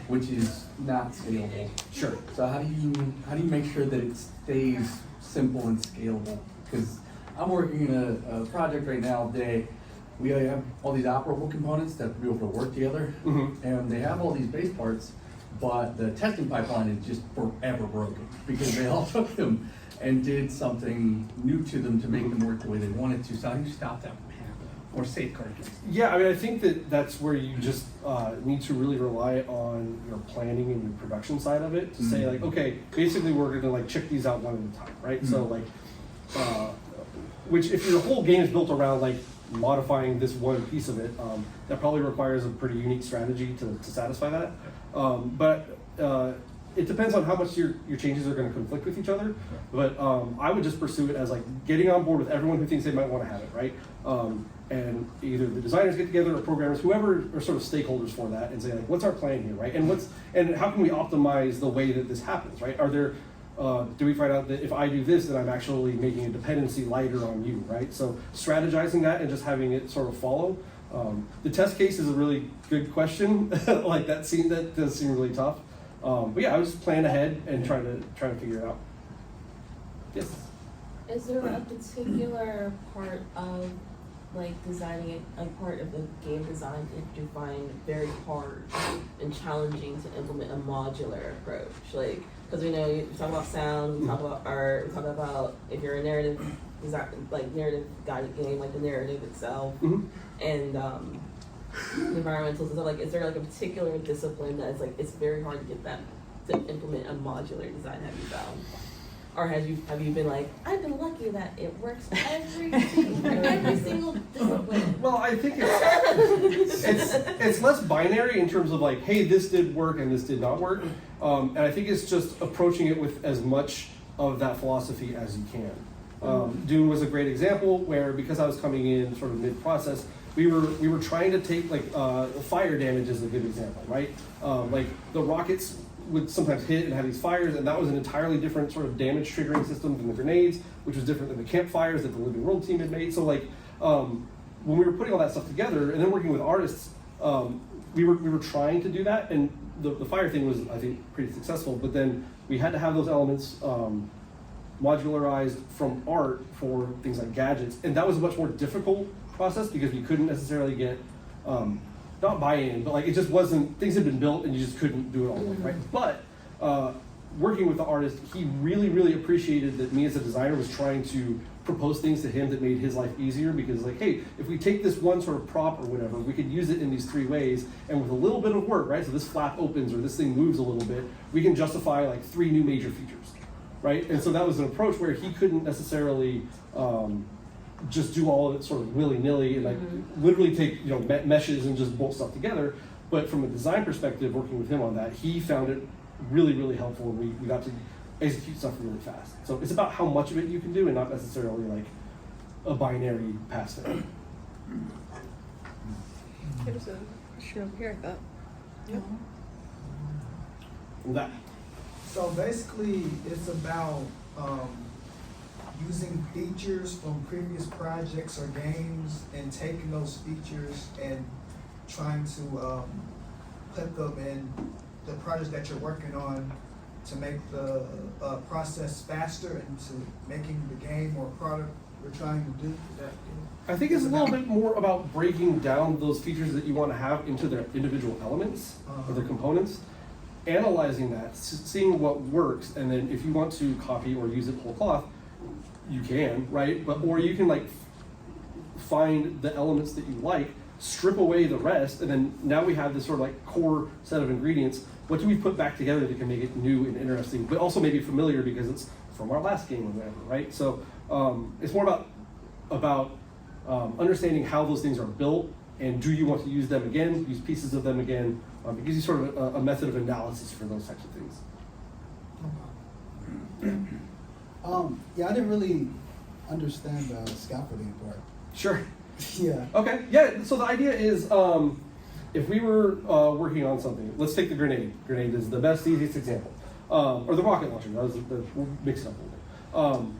which is not scalable. Sure. So how do you make sure that it stays simple and scalable? Because I'm working in a project right now that we have all these operable components that have to be able to work together, and they have all these base parts, but the testing pipeline is just forever broken because they all took them and did something new to them to make them work the way they wanted to. So how do you stop that from happening? or safeguard things? Yeah, I mean, I think that that's where you just need to really rely on your planning and your production side of it to say like, okay, basically we're going to like check these out one at a time, right? So like, which if your whole game is built around like modifying this one piece of it, that probably requires a pretty unique strategy to satisfy that. But it depends on how much your changes are going to conflict with each other. But I would just pursue it as like getting on board with everyone who thinks they might want to have it, right? And either the designers get together or programmers, whoever are sort of stakeholders for that, and say like, what's our plan here, right? And how can we optimize the way that this happens, right? Are there do we find out that if I do this, then I'm actually making a dependency lighter on you, right? So strategizing that and just having it sort of follow. The test case is a really good question. Like that does seem really tough. But yeah, I was just plan ahead and trying to figure it out. Yes. Is there a particular part of like designing it, like part of the game design that you find very hard and challenging to implement a modular approach? Like, because we know you talk about sound, we talk about art, we talk about if you're a narrative design, like narrative guided game, like the narrative itself, and environmentals and stuff. Like, is there like a particular discipline that's like it's very hard to get that to implement a modular design? Have you found? Or have you been like, I've been lucky that it works for every single discipline? Well, I think it's less binary in terms of like, hey, this did work and this did not work. And I think it's just approaching it with as much of that philosophy as you can. Dune was a great example where, because I was coming in sort of mid-process, we were trying to take like fire damage is a good example, right? Like the rockets would sometimes hit and have these fires, and that was an entirely different sort of damage triggering system than the grenades, which was different than the campfires that the Living World team had made. So like when we were putting all that stuff together and then working with artists, we were trying to do that, and the fire thing was, I think, pretty successful. But then we had to have those elements modularized from art for things like gadgets, and that was a much more difficult process because we couldn't necessarily get not buy-in, but like it just wasn't, things had been built and you just couldn't do it all, right? But working with the artist, he really, really appreciated that me as a designer was trying to propose things to him that made his life easier, because like, hey, if we take this one sort of prop or whatever, we could use it in these three ways, and with a little bit of work, right? So this flap opens or this thing moves a little bit, we can justify like 3 new major features, right? And so that was an approach where he couldn't necessarily just do all of it sort of willy-nilly and like literally take meshes and just bolt stuff together. But from a design perspective, working with him on that, he found it really, really helpful, and we got to execute stuff really fast. So it's about how much of it you can do and not necessarily like a binary pass thing. There's a question over here, I thought. Yep. That. So basically, it's about using features from previous projects or games and taking those features and trying to put them in the project that you're working on to make the process faster and to making the game or product we're trying to do. I think it's a little bit more about breaking down those features that you want to have into their individual elements or their components, analyzing that, seeing what works, and then if you want to copy or use it whole cloth, you can, right? Or you can like find the elements that you like, strip away the rest, and then now we have this sort of like core set of ingredients. What do we put back together that can make it new and interesting, but also maybe familiar because it's from our last game or whatever, right? So it's more about understanding how those things are built, and do you want to use them again, use pieces of them again. It gives you sort of a method of analysis for those types of things. Yeah, I didn't really understand the scaffolding part. Sure. Yeah. Okay, yeah, so the idea is if we were working on something, let's take the grenade. Grenade is the best, easiest example. Or the rocket launcher, we'll mix it up a little bit.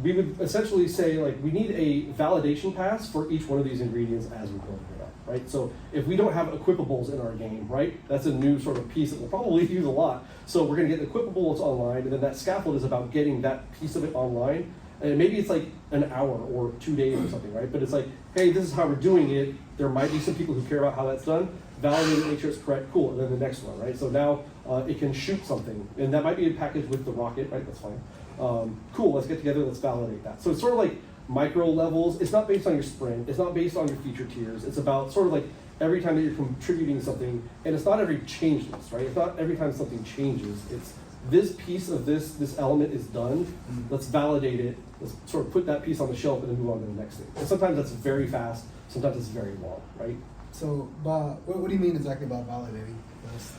We would essentially say, like, we need a validation pass for each one of these ingredients as we're building it up, right? So if we don't have equipables in our game, right, that's a new sort of piece that we'll probably use a lot. So we're gonna get equipables online, and then that scaffold is about getting that piece of it online. And maybe it's like an hour or 2 days or something, right? But it's like, hey, this is how we're doing it. There might be some people who care about how that's done. Validate it, make sure it's correct, cool. And then the next one, right? So now it can shoot something, and that might be a package with the rocket, right? That's fine. Cool, let's get together, let's validate that. So it's sort of like micro levels. It's not based on your sprint. It's not based on your feature tiers. It's about sort of like every time that you're contributing something, and it's not every change list, right? It's not every time something changes. It's this piece of this element is done. Let's validate it. Let's sort of put that piece on the shelf and then move on to the next thing. And sometimes that's very fast. Sometimes it's very long, right? So, what do you mean exactly about validating this?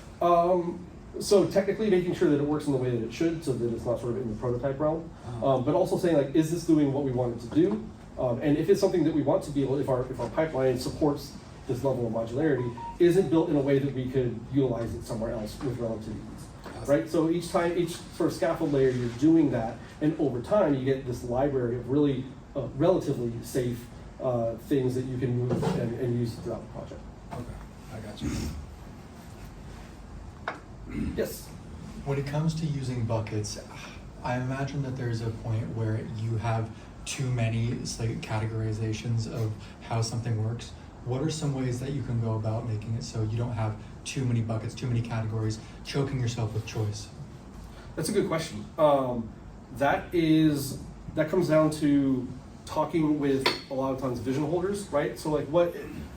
So technically making sure that it works in the way that it should, so that it's not sort of in the prototype realm, but also saying like, is this doing what we want it to do? And if it's something that we want to be able, if our pipeline supports this level of modularity, is it built in a way that we could utilize it somewhere else with relative ease, right? So each sort of scaffold layer, you're doing that, and over time you get this library of really relatively safe things that you can move and use throughout the project. Okay, I got you. Yes. When it comes to using buckets, I imagine that there's a point where you have too many categorizations of how something works. What are some ways that you can go about making it so you don't have too many buckets, too many categories, choking yourself with choice? That's a good question. That comes down to talking with a lot of times vision holders, right? So like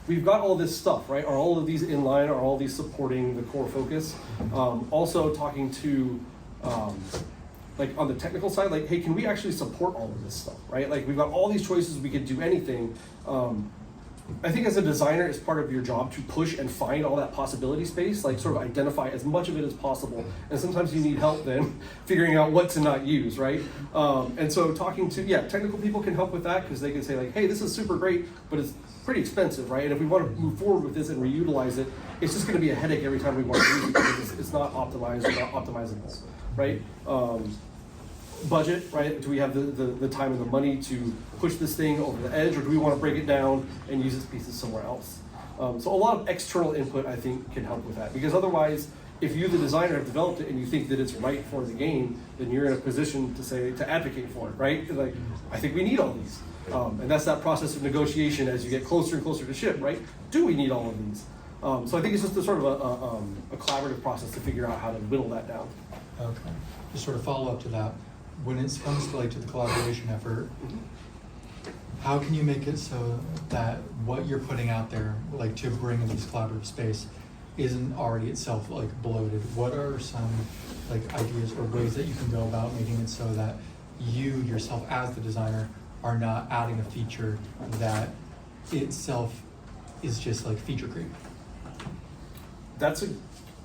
we've got all this stuff, right? Are all of these in line? Are all these supporting the core focus? Also talking to, like on the technical side, like, hey, can we actually support all of this stuff, right? Like we've got all these choices, we could do anything. I think as a designer, it's part of your job to push and find all that possibility space, like sort of identify as much of it as possible. And sometimes you need help then figuring out what to not use, right? And so talking to, technical people can help with that because they can say like, hey, this is super great, but it's pretty expensive, right? And if we want to move forward with this and reutilize it, it's just going to be a headache every time we want to use it because it's not optimized or not optimizable, right? Budget, right? Do we have the time and the money to push this thing over the edge, or do we want to break it down and use its pieces somewhere else? So a lot of external input, I think, can help with that, because otherwise, if you, the designer, have developed it and you think that it's right for the game, then you're in a position to advocate for it, right? Like, I think we need all these. And that's that process of negotiation as you get closer and closer to ship, right? Do we need all of these? So I think it's just a sort of a collaborative process to figure out how to whittle that down. Okay. Just sort of follow up to that. When it comes to the collaboration effort, how can you make it so that what you're putting out there, like to bring in this collaborative space, isn't already itself bloated? What are some ideas or ways that you can go about making it so that you yourself as the designer are not adding a feature that itself is just feature creep? That's a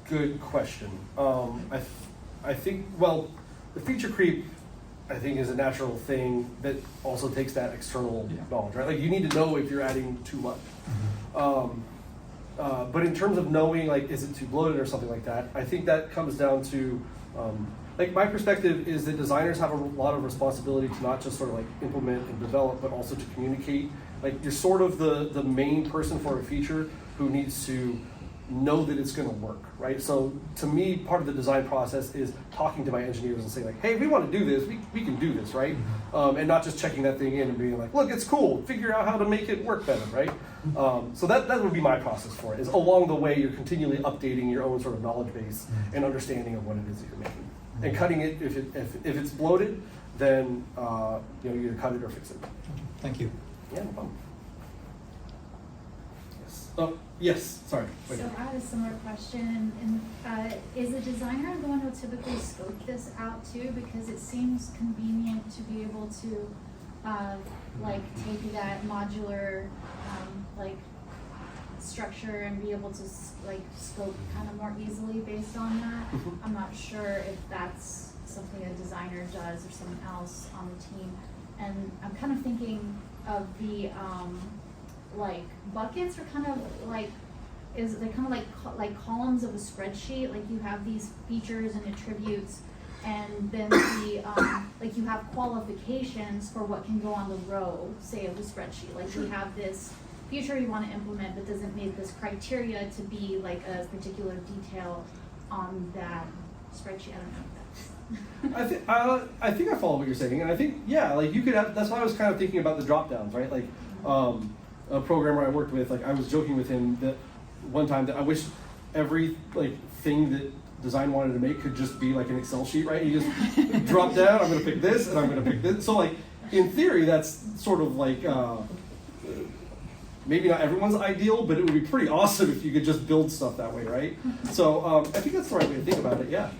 good question. I think, well, the feature creep, I think, is a natural thing that also takes that external knowledge, right? Like, you need to know if you're adding too much. But in terms of knowing, is it too bloated or something like that, I think that comes down to, my perspective is that designers have a lot of responsibility to not just sort of implement and develop, but also to communicate. You're sort of the main person for a feature who needs to know that it's going to work, right? So to me, part of the design process is talking to my engineers and saying hey, we want to do this, we can do this, right? And not just checking that thing in and being look, it's cool, figure out how to make it work better, right? So that would be my process for it, is along the way you're continually updating your own sort of knowledge base and understanding of what it is that you're making. And cutting it, if it's bloated, then you either cut it or fix it. Thank you. Yeah, no problem. Oh, yes, sorry. Wait. So I had a similar question, and is a designer going to typically scope this out too? Because it seems convenient to be able to take that modular structure and be able to scope kind of more easily based on that. I'm not sure if that's something a designer does or someone else on the team. And I'm kind of thinking of the buckets are kind of like columns of a spreadsheet. Like, you have these features and attributes, and then you have qualifications for what can go on the row, say, of the spreadsheet. Like, you have this feature you want to implement, but doesn't meet this criteria to be a particular detail on that spreadsheet. I don't know if that's I think I follow what you're saying, and I think you could have. That's why I was kind of thinking about the drop downs, right? A programmer I worked with, I was joking with him that one time that I wish every thing that design wanted to make could just be an Excel sheet, right? You just drop down. I'm going to pick this, and I'm going to pick this. So in theory, that's sort of like, maybe not everyone's ideal, but it would be pretty awesome if you could just build stuff that way, right? So I think that's the right way to think about it, yeah.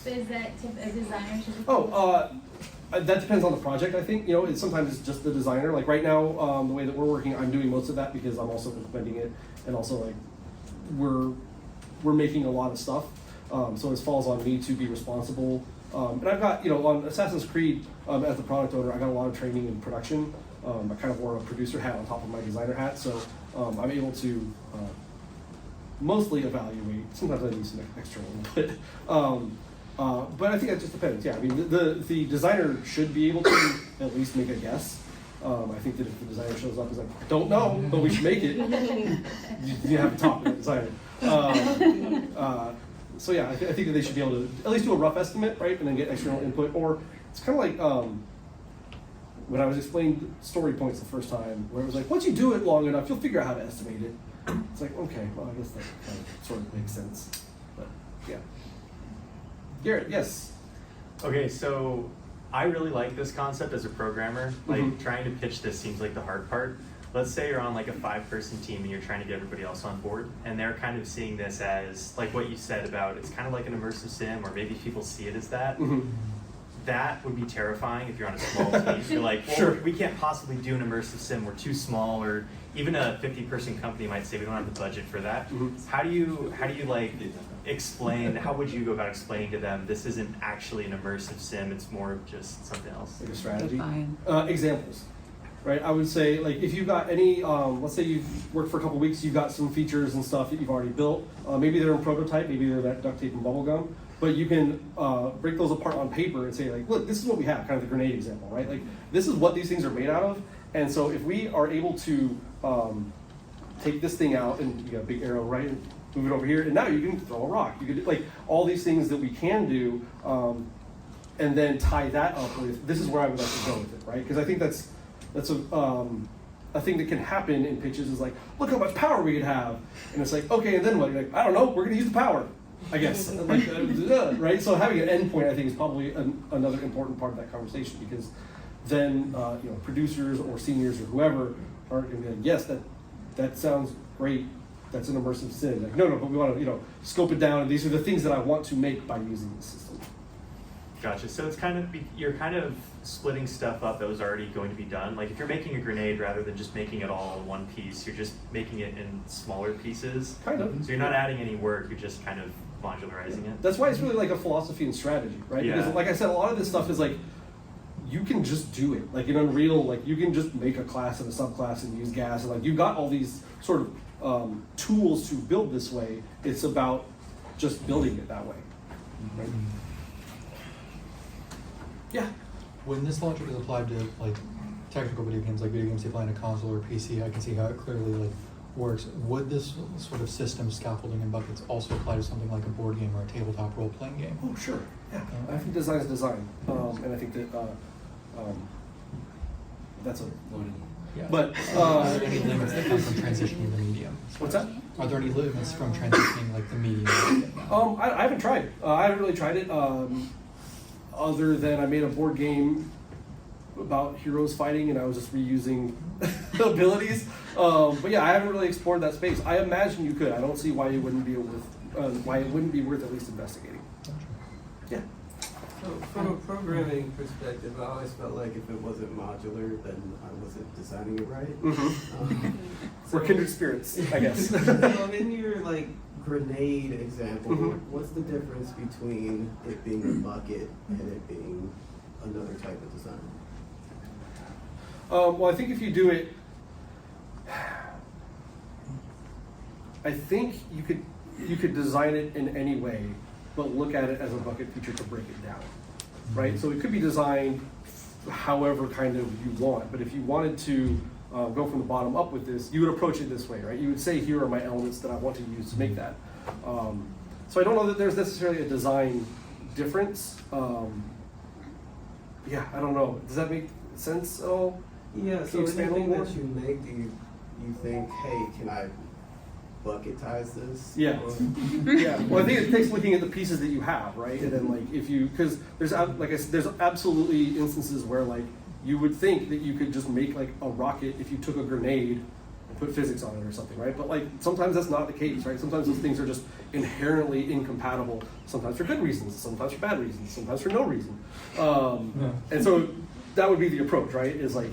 So is that a designer should? That depends on the project, I think. You know, sometimes it's just the designer. Like right now, the way that we're working, I'm doing most of that because I'm also implementing it, and also like we're making a lot of stuff. So it falls on me to be responsible. And I've got, you know, on Assassin's Creed, as the product owner, I got a lot of training in production. I kind of wore a producer hat on top of my designer hat, so I'm able to mostly evaluate. Sometimes I need some external input. But I think it just depends. Yeah, I mean, the designer should be able to at least make a guess. I think that if the designer shows up and is like, I don't know, but we should make it, you have to talk to the designer. So yeah, I think that they should be able to at least do a rough estimate, right, and then get external input. Or it's kind of like when I was explaining story points the first time, where it was like, once you do it long enough, you'll figure out how to estimate it. It's like, okay, well, I guess that kind of sort of makes sense. But yeah. Garrett, yes. Okay, so I really like this concept as a programmer. Like Mhm. trying to pitch this seems like the hard part. Let's say you're on like a 5-person team and you're trying to get everybody else on board, and they're kind of seeing this as like what you said about it's kind of like an immersive sim, or maybe people see it as that. Mhm. That would be terrifying if you're on a small team. You're like, well, Sure. we can't possibly do an immersive sim. We're too small, or even a 50-person company might say we don't have the budget for that. Mhm. How do you like explain? How would you go about explaining to them this isn't actually an immersive sim? It's more of just something else. Like a strategy. Define. Examples, right? I would say, like, if you've got any, let's say you've worked for a couple weeks, you've got some features and stuff that you've already built. Maybe they're in prototype, maybe they're that duct tape and bubble gum, but you can break those apart on paper and say, like, look, this is what we have, kind of the grenade example, right? Like, this is what these things are made out of, and so if we are able to take this thing out, and you got a big arrow, right, and move it over here, and now you can throw a rock. You could, like, all these things that we can do, and then tie that up with, this is where I would like to go with it, right? Because I think that's a thing that can happen in pitches is like, look how much power we could have. And it's like, okay, and then what? You're like, I don't know, we're gonna use the power, I guess. Like, right? So having an endpoint, I think, is probably another important part of that conversation, because then, you know, producers or seniors or whoever are gonna be like, yes, that sounds great. That's an immersive sim. Like, no, but we want to, you know, scope it down, and these are the things that I want to make by using this system. Gotcha. So it's kind of you're kind of splitting stuff up that was already going to be done. Like if you're making a grenade rather than just making it all in one piece, you're just making it in smaller pieces. Kind of. So you're not adding any work. You're just kind of modularizing it. That's why it's really like a philosophy and strategy, right? Yeah. Because, like I said, a lot of this stuff is like, you can just do it. Like in Unreal, like you can just make a class and a subclass and use gas, and like you've got all these sort of tools to build this way. It's about just building it that way, right? Yeah. When this logic is applied to like technical video games, like video games they play on a console or PC, I can see how it clearly like works. Would this sort of system, scaffolding and buckets, also apply to something like a board game or a tabletop role-playing game? Oh, sure. Yeah. I think design is design, and I think that that's a loaded. Yeah. But Are there any limits that come from transitioning the medium? what's that? Are there any limits from transitioning like the medium? I haven't tried. I haven't really tried it. Other than I made a board game about heroes fighting, and I was just reusing abilities. But yeah, I haven't really explored that space. I imagine you could. I don't see why it wouldn't be worth at least investigating. Yeah. So from a programming perspective, I always felt like if it wasn't modular, then I wasn't designing it right. We're kindred spirits, I guess. So in your like grenade example, Mhm. what's the difference between it being a bucket and it being another type of design? Well, I think if you do it, I think you could design it in any way, but look at it as a bucket feature to break it down, right? So it could be designed however kind of you want, but if you wanted to go from the bottom up with this, you would approach it this way, right? You would say, here are my elements that I want to use to make that. So I don't know that there's necessarily a design difference. Yeah, I don't know. Does that make sense at all? Yeah, Can so you expand a anything little that you make, do you think, hey, can I bucketize this? Yeah. Yeah. Well, I think it takes looking at the pieces that you have, right? And then like if you, because there's like I said, there's absolutely instances where like you would think that you could just make like a rocket if you took a grenade and put physics on it or something, right? But like sometimes that's not the case, right? Sometimes those things are just inherently incompatible. Sometimes for good reasons, sometimes for bad reasons, sometimes for no reason. And so that would be the approach, right? Is like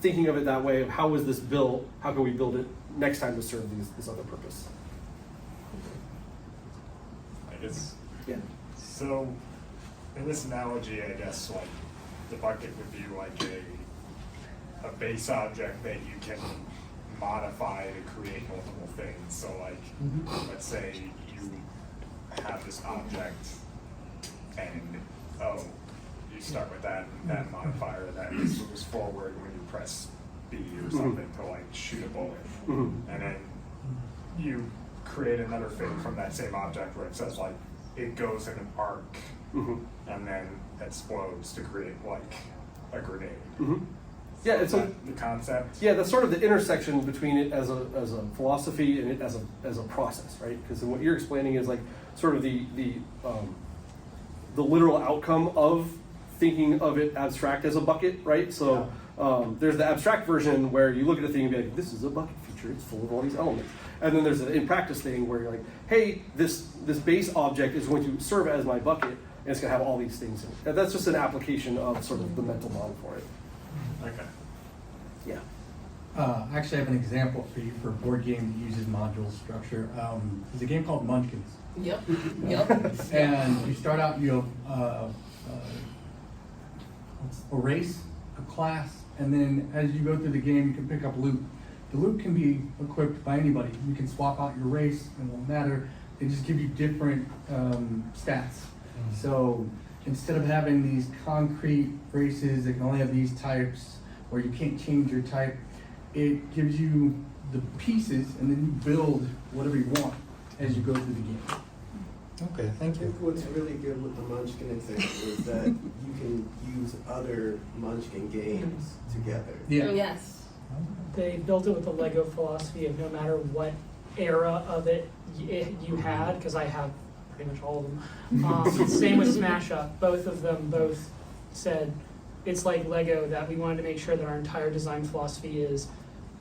thinking of it that way of how was this built? How can we build it next time to serve this other purpose? I guess, Yeah. so in this analogy, I guess like the bucket would be like a base object that you can modify to create multiple things. So like, let's say you have this object and, you start with that modifier that moves forward when you press B or something to like shoot a bullet. And then you create another thing from that same object where it says like, it goes in an arc and then explodes to create like a grenade. Yeah, it's Is that the concept. Yeah, that's sort of the intersection between it as a philosophy and it as a process, right? Because what you're explaining is like sort of the literal outcome of thinking of it abstract as a bucket, right? So there's the abstract version where you look at a thing and be like, this is a bucket feature, it's full of all these elements. And then there's an in practice thing where you're like, hey, this base object is going to serve as my bucket and it's going to have all these things in it. And that's just an application of sort of the mental model for it. Okay. Yeah. Actually, I have an example for you for a board game that uses module structure. There's a game called Munchkins. Yep. And you start out, you have a race, a class, and then as you go through the game, you can pick up loot. The loot can be equipped by anybody. You can swap out your race, it won't matter. They just give you different stats. So instead of having these concrete races that can only have these types, or you can't change your type, it gives you the pieces, and then you build whatever you want as you go through the game. Okay, I thank you. think what's really good with the Munchkin example is that you can use other Munchkin games together. Yeah. Yes. They built it with the Lego philosophy of no matter what era of it you had, because I have pretty much all of them. Same with Smash Up. Both of them both said it's like Lego, that we wanted to make sure that our entire design philosophy is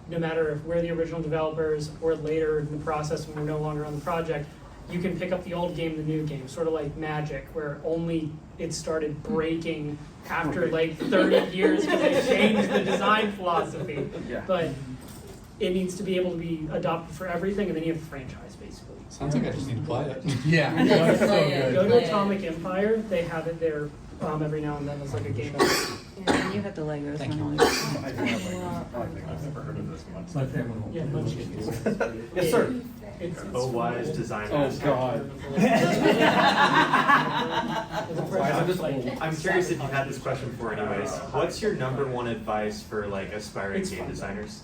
no matter if we're the original developers or later in the process when we're no longer on the project, you can pick up the old game, the new game, sort of like Magic, where only it started breaking after like 30 years because they changed the design philosophy. Yeah. But it needs to be able to be adopted for everything, and then you have the franchise, basically. Sounds like I just need to play it. Yeah, I know, it's so play it. good. Go to Atomic Empire, they have it there every now and then as like a game. Yeah, you have the Legos. Thank you. I've never heard of this one. My family will. Yeah, Munchkins. Yes, sir. It's Oh, wise design. Oh, God. I'm just like, I'm curious if you've had this question before anyways. What's your number one advice for like aspiring It's game fun. designers?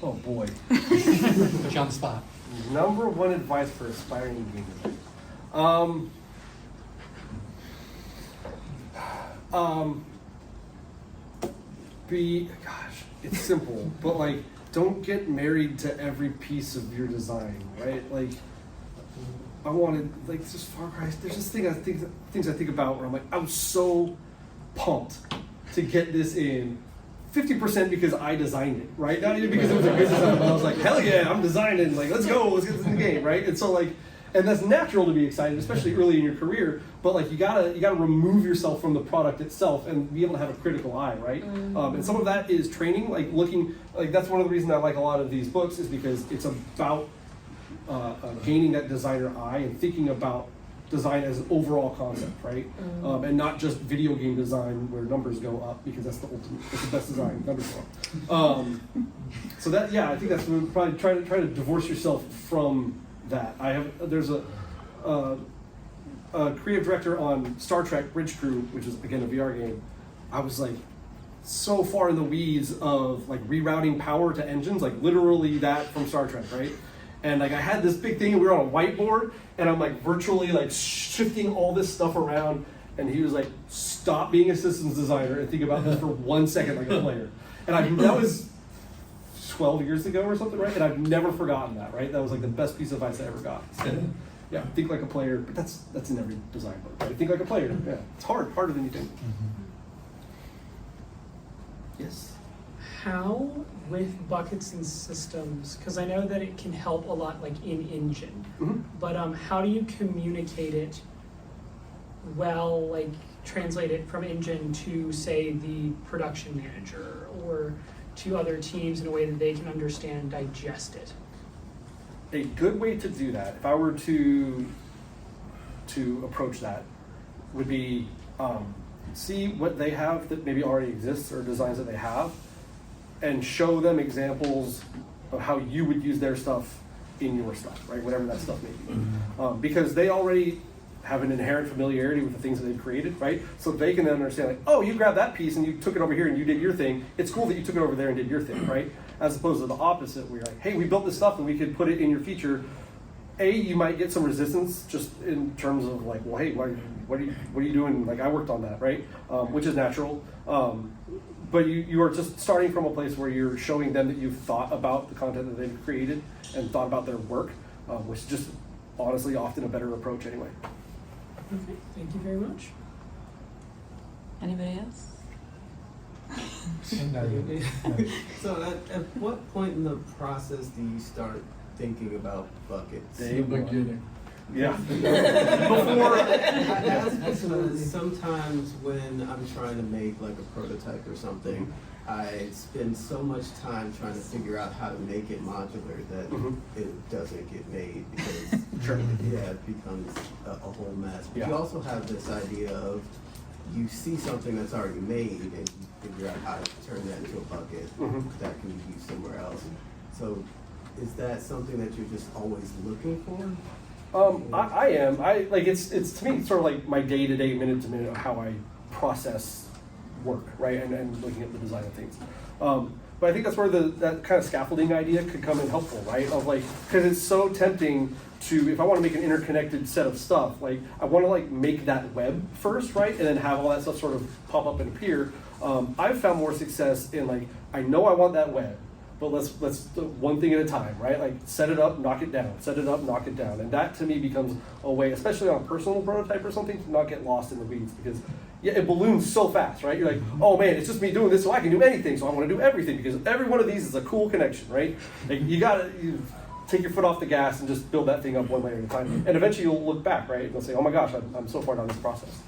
Oh boy. Put you on the spot. Number one advice for aspiring game designers. It's simple, but like, don't get married to every piece of your design, right? Like, I wanted, like, just Far Cry, there's this thing things I think about where I'm like, I was so pumped to get this in. 50% because I designed it, right? Not even because it was a good design, but I was like, hell yeah, I'm designing, like, let's go, let's get this in the game, right? And so like, and that's natural to be excited, especially early in your career, but like you gotta remove yourself from the product itself and be able to have a critical eye, right? And some of that is training, like looking, like that's one of the reasons I like a lot of these books is because it's about gaining that designer eye and thinking about design as an overall concept, right? And not just video game design where numbers go up because that's the best design, numbers go up. So that, yeah, I think that's probably try to divorce yourself from that. There's a creative director on Star Trek Bridge Crew, which is again a VR game. I was like so far in the weeds of like rerouting power to engines, like literally that from Star Trek, right? And like I had this big thing and we were on a whiteboard and I'm like virtually like shifting all this stuff around and he was like, stop being a systems designer and think about this for 1 second like a player. And that was 12 years ago or something, right? And I've never forgotten that, right? That was like the best piece of advice I ever got. So, yeah, think like a player, but that's in every design book, right? Think like a player. Yeah, it's harder than you think. Yes. How with buckets and systems, because I know that it can help a lot like in engine, but how do you communicate it well, like translate it from engine to say the production manager or to other teams in a way that they can understand and digest it? A good way to do that, if I were to approach that, would be see what they have that maybe already exists or designs that they have, and show them examples of how you would use their stuff in your stuff, right? Whatever that stuff may be. Because they already have an inherent familiarity with the things that they've created, right? So they can then understand, like, oh, you grabbed that piece and you took it over here and you did your thing. It's cool that you took it over there and did your thing, right? As opposed to the opposite, where you're like, hey, we built this stuff and we could put it in your feature. You might get some resistance just in terms of like, well, hey, what are you doing? Like, I worked on that, right? Which is natural. But you are just starting from a place where you're showing them that you've thought about the content that they've created and thought about their work, which is just honestly often a better approach anyway. Okay, thank you very much. Anybody else? So at what point in the process do you start thinking about buckets? Day one. Yeah. I ask because sometimes when I'm trying to make like a prototype or something, I spend so much time trying to figure out how to make it modular that it doesn't get made because it becomes a whole mess. But you also have this idea of you see something that's already made and you figure out how to turn that into a bucket that can be used somewhere else. So is that something that you're just always looking for? I am. It's to me it's sort of like my day-to-day, minute-to-minute of how I process work, right? And looking at the design of things. But I think that's where that kind of scaffolding idea could come in helpful, right? Of like, because it's so tempting to, if I want to make an interconnected set of stuff, like I want to like make that web first, right? And then have all that stuff sort of pop up and appear. I've found more success in like, I know I want that web, but let's do one thing at a time, right? Like set it up, knock it down, set it up, knock it down. And that to me becomes a way, especially on a personal prototype or something, to not get lost in the weeds because it balloons so fast, right? You're like, oh man, it's just me doing this so I can do anything, so I want to do everything because every one of these is a cool connection, right? Like you take your foot off the gas and just build that thing up one layer at a time. And eventually you'll look back, right? And you'll say, oh my gosh, I'm so far down this process.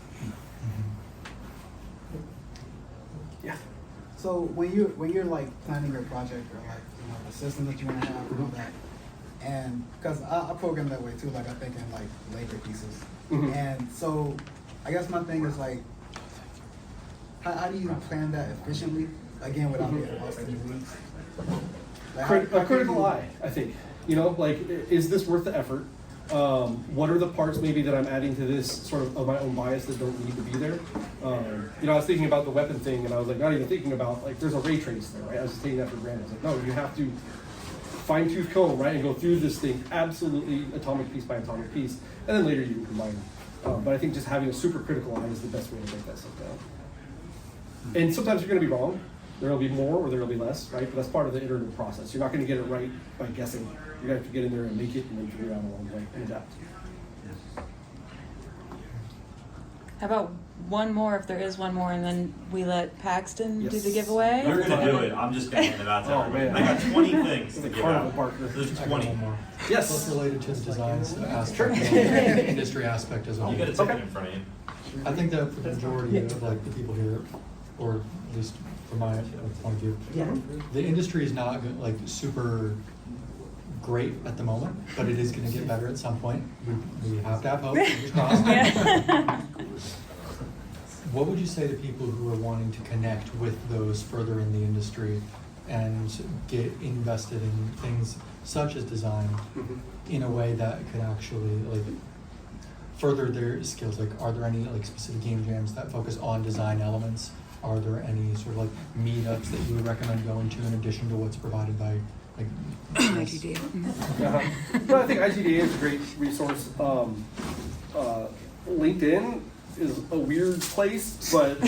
Yeah. So when you're like planning your project or like the system that you want to have and all that, and because I program that way too, like I think in like Lego pieces, and so I guess my thing is like, how do you plan that efficiently? Again, without getting lost in the weeds. Like, A critical eye, I think. Like, is this worth the effort? What are the parts maybe that I'm adding to this sort of my own bias that don't need to be there? I was thinking about the weapon thing and I was like, not even thinking about, like, there's a ray trace there, right? I was just taking that for granted. I was like, no, you have to fine tooth comb, right? And go through this thing absolutely atomic piece by atomic piece. And then later you can combine them. But I think just having a super critical eye is the best way to break that stuff down. And sometimes you're going to be wrong. There will be more or there will be less, right? But that's part of the iterative process. You're not going to get it right by guessing. You're going to have to get in there and make it and then figure it out along the way and adapt. How about one more, if there is one more, and then we let Paxton do the Yes. giveaway? You're gonna do it. I'm just gonna hand it out to Oh, everybody. man. I got 20 things to The give carnival out. partner. There's I got 20. one more. Yes. That's related to the design aspect, Sure. the industry aspect as well. You got a ticket in front of you. I think that for the majority of like the people here, or at least from my point of view, the industry is not like super great at the moment, but it is going to get better at some point. We have to have hope. Fingers crossed. What would you say to people who are wanting to connect with those further in the industry and get invested in things such as design in a way that could actually like further their skills? Like, are there any like specific game jams that focus on design elements? Are there any sort of like meetups that you would recommend going to in addition to what's provided by like IGD. No, I think IGDA is a great resource. LinkedIn is a weird place, but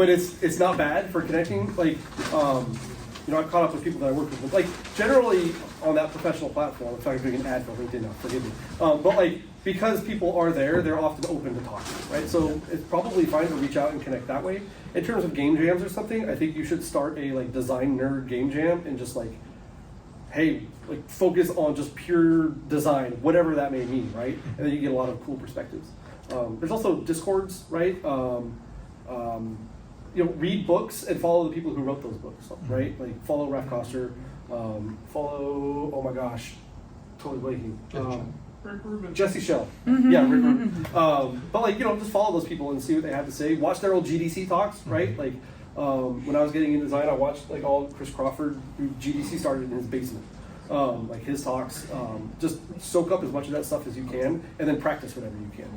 it's not bad for connecting. Like you know, I've caught up with people that I work with, like generally on that professional platform. In fact, I'm doing an ad for LinkedIn now, forgive me. But like, because people are there, they're often open to talking, right? So it's probably fine to reach out and connect that way. In terms of game jams or something, I think you should start a like design nerd game jam and just like, hey, like focus on just pure design, whatever that may mean, right? And then you get a lot of cool perspectives. There's also Discords, right? You know, read books and follow the people who wrote those books, right? Like follow Raf Koster, follow, oh my gosh, totally blanking. Rick Rubin. Jesse Shell. Yeah, Rick Rubin. But like, you know, just follow those people and see what they have to say. Watch their old GDC talks, right? Like when I was getting into design, I watched like all Chris Crawford, who GDC started in his basement. Like his talks, just soak up as much of that stuff as you can, and then practice whatever you can.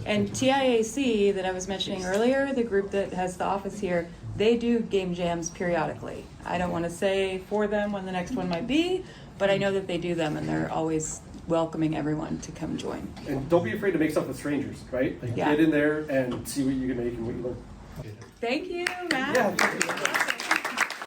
And TIAC that I was mentioning earlier, the group that has the office here, they do game jams periodically. I don't want to say for them when the next one might be, but I know that they do them, and they're always welcoming everyone to come join. And don't be afraid to make stuff with strangers, right? Like Yeah. get in there and see what you can make and what you learn. Thank you, Matt. Yeah.